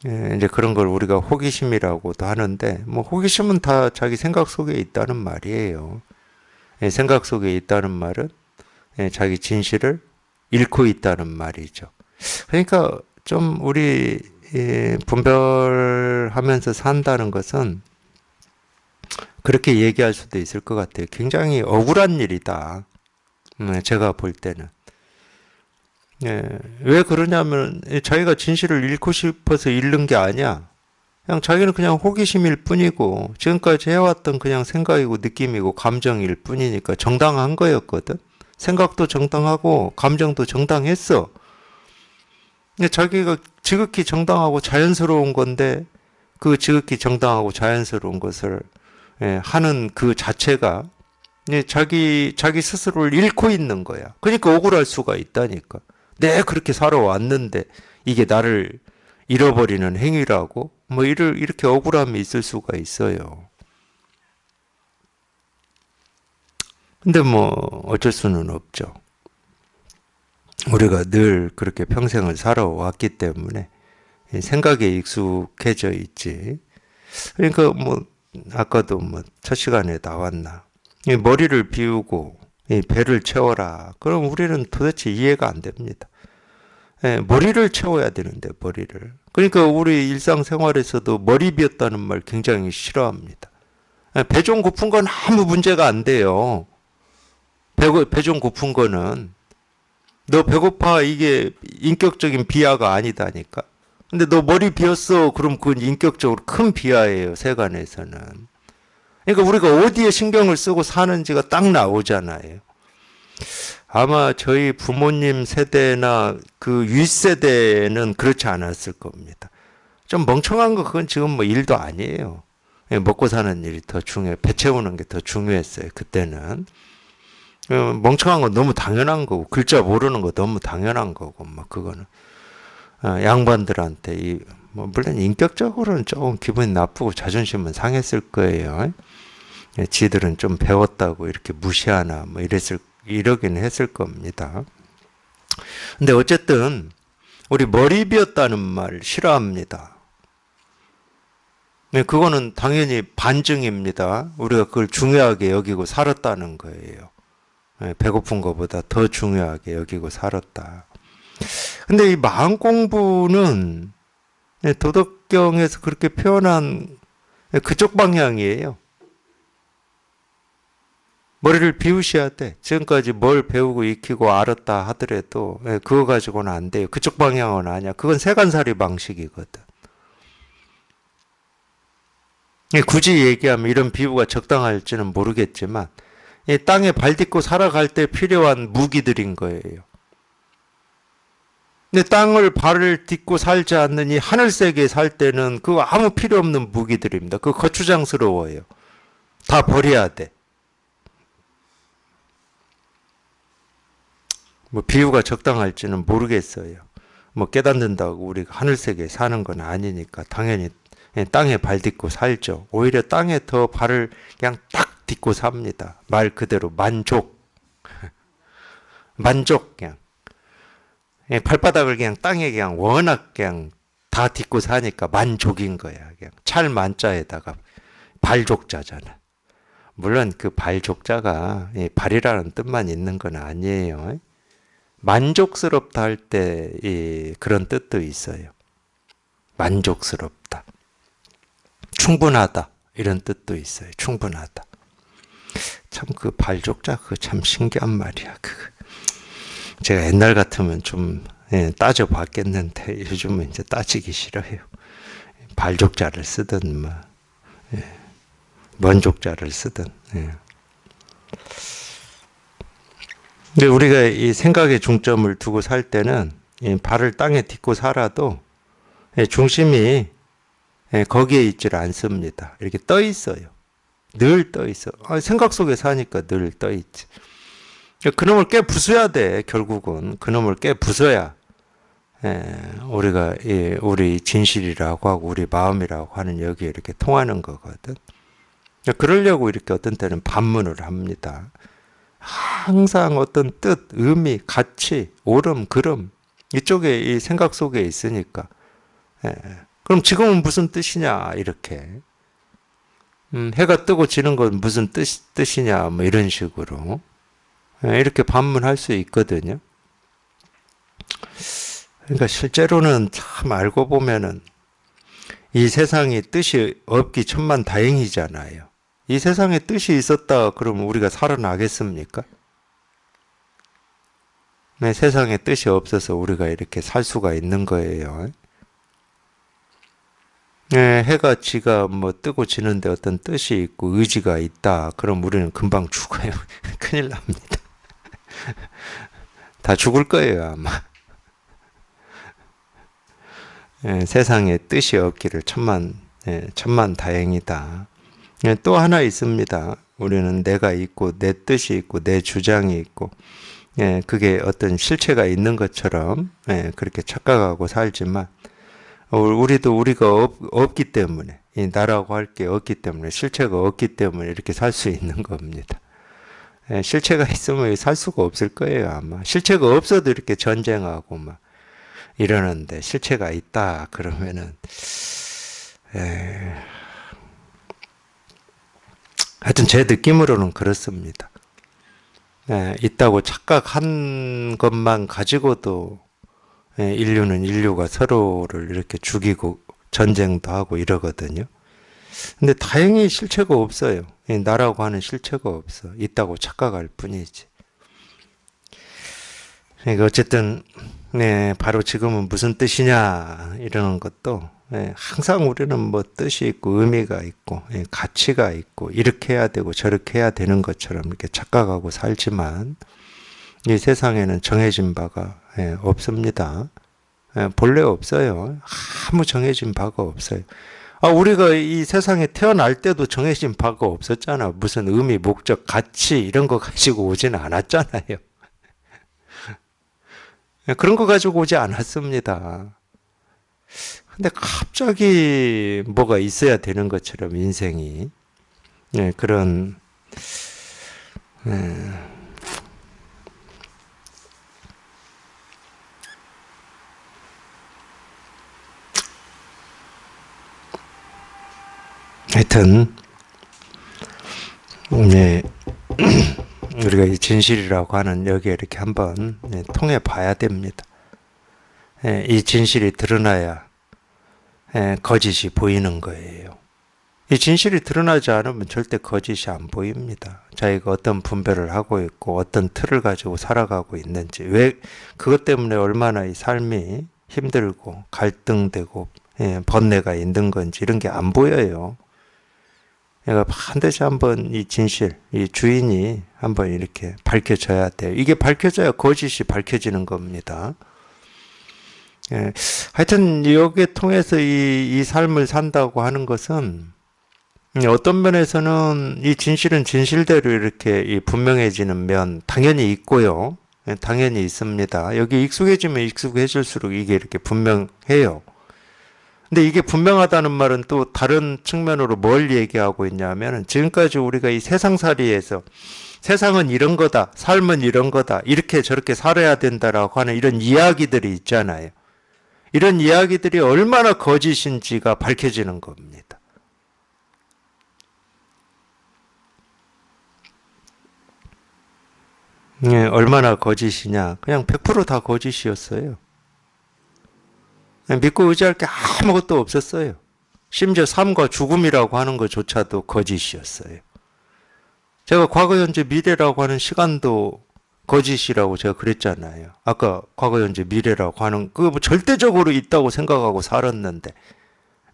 이제 그런 걸 우리가 호기심이라고도 하는데, 뭐 호기심은 다 자기 생각 속에 있다는 말이에요. 생각 속에 있다는 말은 자기 진실을 잃고 있다는 말이죠. 그러니까 좀 우리 분별하면서 산다는 것은 그렇게 얘기할 수도 있을 것 같아요. 굉장히 억울한 일이다. 제가 볼 때는. 왜 그러냐면 자기가 진실을 잃고 싶어서 잃는 게 아니야. 그냥 자기는 그냥 호기심일 뿐이고 지금까지 해왔던 그냥 생각이고 느낌이고 감정일 뿐이니까 정당한 거였거든. 생각도 정당하고 감정도 정당했어. 근데 자기가 지극히 정당하고 자연스러운 건데 그 지극히 정당하고 자연스러운 것을 하는 그 자체가 자기 스스로를 잃고 있는 거야. 그러니까 억울할 수가 있다니까. 내가 그렇게 살아왔는데 이게 나를 잃어버리는 행위라고 뭐 이렇게 억울함이 있을 수가 있어요. 근데 뭐 어쩔 수는 없죠. 우리가 늘 그렇게 평생을 살아왔기 때문에 생각에 익숙해져 있지. 그러니까 뭐 아까도 뭐 첫 시간에 나왔나. 머리를 비우고 배를 채워라. 그럼 우리는 도대체 이해가 안 됩니다. 머리를 채워야 되는데 머리를. 그러니까 우리 일상생활에서도 머리 비었다는 말 굉장히 싫어합니다. 배 좀 고픈 건 아무 문제가 안 돼요. 배 좀 고픈 거는 너 배고파 이게 인격적인 비하가 아니다니까. 근데 너 머리 비었어 그럼 그건 인격적으로 큰 비하예요. 세간에서는. 그러니까 우리가 어디에 신경을 쓰고 사는지가 딱 나오잖아요. 아마 저희 부모님 세대나 그 윗세대는 그렇지 않았을 겁니다. 좀 멍청한 거 그건 지금 뭐 일도 아니에요. 먹고 사는 일이 더 배 채우는 게 더 중요했어요. 그때는. 멍청한 건 너무 당연한 거고, 글자 모르는 거 너무 당연한 거고, 막 그거는. 양반들한테 뭐 물론 인격적으로는 조금 기분이 나쁘고 자존심은 상했을 거예요. 지들은 좀 배웠다고 이렇게 무시하나 뭐 이러긴 했을 겁니다. 근데 어쨌든 우리 머리 비었다는 말 싫어합니다. 그거는 당연히 반증입니다. 우리가 그걸 중요하게 여기고 살았다는 거예요. 배고픈 것보다 더 중요하게 여기고 살았다. 근데 이 마음 공부는 도덕경에서 그렇게 표현한 그쪽 방향이에요. 머리를 비우셔야 돼. 지금까지 뭘 배우고 익히고 알았다 하더라도 그거 가지고는 안 돼요. 그쪽 방향은 아니야. 그건 세간살이 방식이거든. 굳이 얘기하면 이런 비유가 적당할지는 모르겠지만 땅에 발 딛고 살아갈 때 필요한 무기들인 거예요. 근데 땅을 발을 딛고 살지 않는 이 하늘세계에 살 때는 그거 아무 필요 없는 무기들입니다. 그거 거추장스러워요. 다 버려야 돼. 뭐 비유가 적당할지는 모르겠어요. 뭐 깨닫는다고 우리가 하늘세계에 사는 건 아니니까 당연히 땅에 발 딛고 살죠. 오히려 땅에 더 발을 그냥 딱 딛고 삽니다. 말 그대로 만족. 만족 그냥. 발바닥을 그냥 땅에 그냥 워낙 그냥 다 딛고 사니까 만족인 거야. 그냥 찰만자에다가 발족자잖아. 물론 그 발족자가 발이라는 뜻만 있는 건 아니에요. 만족스럽다 할 때 그런 뜻도 있어요. 만족스럽다. 충분하다. 이런 뜻도 있어요. 충분하다. 참 그 발족자 그거 참 신기한 말이야. 제가 옛날 같으면 좀 따져 봤겠는데 요즘은 이제 따지기 싫어요. 발족자를 쓰든 뭐 먼족자를 쓰든. 근데 우리가 이 생각의 중점을 두고 살 때는 발을 땅에 딛고 살아도 중심이 거기에 있질 않습니다. 이렇게 떠 있어요. 늘 떠 있어. 생각 속에 사니까 늘 떠 있지. 그놈을 깨 부숴야 돼. 결국은 그놈을 깨 부숴야 우리가 우리 진실이라고 하고 우리 마음이라고 하는 여기에 이렇게 통하는 거거든. 그러려고 이렇게 어떤 때는 반문을 합니다. 항상 어떤 뜻, 의미, 가치, 옳음, 그름 이쪽에 이 생각 속에 있으니까 그럼 지금은 무슨 뜻이냐 이렇게 해가 뜨고 지는 건 무슨 뜻이냐 뭐 이런 식으로 이렇게 반문할 수 있거든요. 그러니까 실제로는 참 알고 보면은 이 세상에 뜻이 없기 천만 다행이잖아요. 이 세상에 뜻이 있었다 그러면 우리가 살아나겠습니까? 네, 세상에 뜻이 없어서 우리가 이렇게 살 수가 있는 거예요. 네, 해가 지가 뭐 뜨고 지는데 어떤 뜻이 있고 의지가 있다. 그럼 우리는 금방 죽어요. 큰일 납니다. 다 죽을 거예요, 아마. 세상에 뜻이 없기를 천만 다행이다. 또 하나 있습니다. 우리는 내가 있고 내 뜻이 있고 내 주장이 있고 그게 어떤 실체가 있는 것처럼 그렇게 착각하고 살지만 우리도 우리가 없기 때문에 나라고 할 게 없기 때문에 실체가 없기 때문에 이렇게 살 수 있는 겁니다. 실체가 있으면 살 수가 없을 거예요, 아마. 실체가 없어도 이렇게 전쟁하고 막 이러는데 실체가 있다 그러면은 하여튼 제 느낌으로는 그렇습니다. 있다고 착각한 것만 가지고도 인류는 인류가 서로를 이렇게 죽이고 전쟁도 하고 이러거든요. 근데 다행히 실체가 없어요. 나라고 하는 실체가 없어. 있다고 착각할 뿐이지. 그러니까 어쨌든 바로 지금은 무슨 뜻이냐 이러는 것도 항상 우리는 뭐 뜻이 있고 의미가 있고 가치가 있고 이렇게 해야 되고 저렇게 해야 되는 것처럼 이렇게 착각하고 살지만 이 세상에는 정해진 바가 없습니다. 본래 없어요. 아무 정해진 바가 없어요. 우리가 이 세상에 태어날 때도 정해진 바가 없었잖아. 무슨 의미, 목적, 가치 이런 거 가지고 오지는 않았잖아요. 그런 거 가지고 오지 않았습니다. 근데 갑자기 뭐가 있어야 되는 것처럼 인생이 그런 하여튼 우리가 이 진실이라고 하는 여기에 이렇게 한번 통해 봐야 됩니다. 이 진실이 드러나야 거짓이 보이는 거예요. 이 진실이 드러나지 않으면 절대 거짓이 안 보입니다. 자기가 어떤 분별을 하고 있고 어떤 틀을 가지고 살아가고 있는지, 왜 그것 때문에 얼마나 이 삶이 힘들고 갈등되고 번뇌가 있는 건지 이런 게 안 보여요. 내가 반드시 한번 이 진실, 이 주인이 한번 이렇게 밝혀져야 돼요. 이게 밝혀져야 거짓이 밝혀지는 겁니다. 하여튼 여기에 통해서 이 삶을 산다고 하는 것은 어떤 면에서는 이 진실은 진실대로 이렇게 분명해지는 면 당연히 있고요. 당연히 있습니다. 여기 익숙해지면 익숙해질수록 이게 이렇게 분명해요. 근데 이게 분명하다는 말은 또 다른 측면으로 뭘 얘기하고 있냐면 지금까지 우리가 이 세상살이에서 세상은 이런 거다, 삶은 이런 거다, 이렇게 저렇게 살아야 된다라고 하는 이런 이야기들이 있잖아요. 이런 이야기들이 얼마나 거짓인지가 밝혀지는 겁니다. 얼마나 거짓이냐? 그냥 100% 다 거짓이었어요. 믿고 의지할 게 아무것도 없었어요. 심지어 삶과 죽음이라고 하는 것조차도 거짓이었어요. 제가 과거, 현재, 미래라고 하는 시간도 거짓이라고 제가 그랬잖아요. 아까 과거, 현재, 미래라고 하는 그거 뭐 절대적으로 있다고 생각하고 살았는데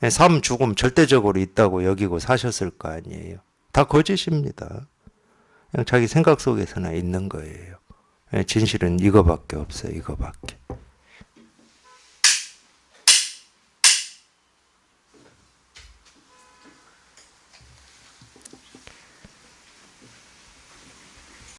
삶, 죽음 절대적으로 있다고 여기고 사셨을 거 아니에요. 다 거짓입니다. 그냥 자기 생각 속에서나 있는 거예요. 진실은 이거밖에 없어요. 이거밖에.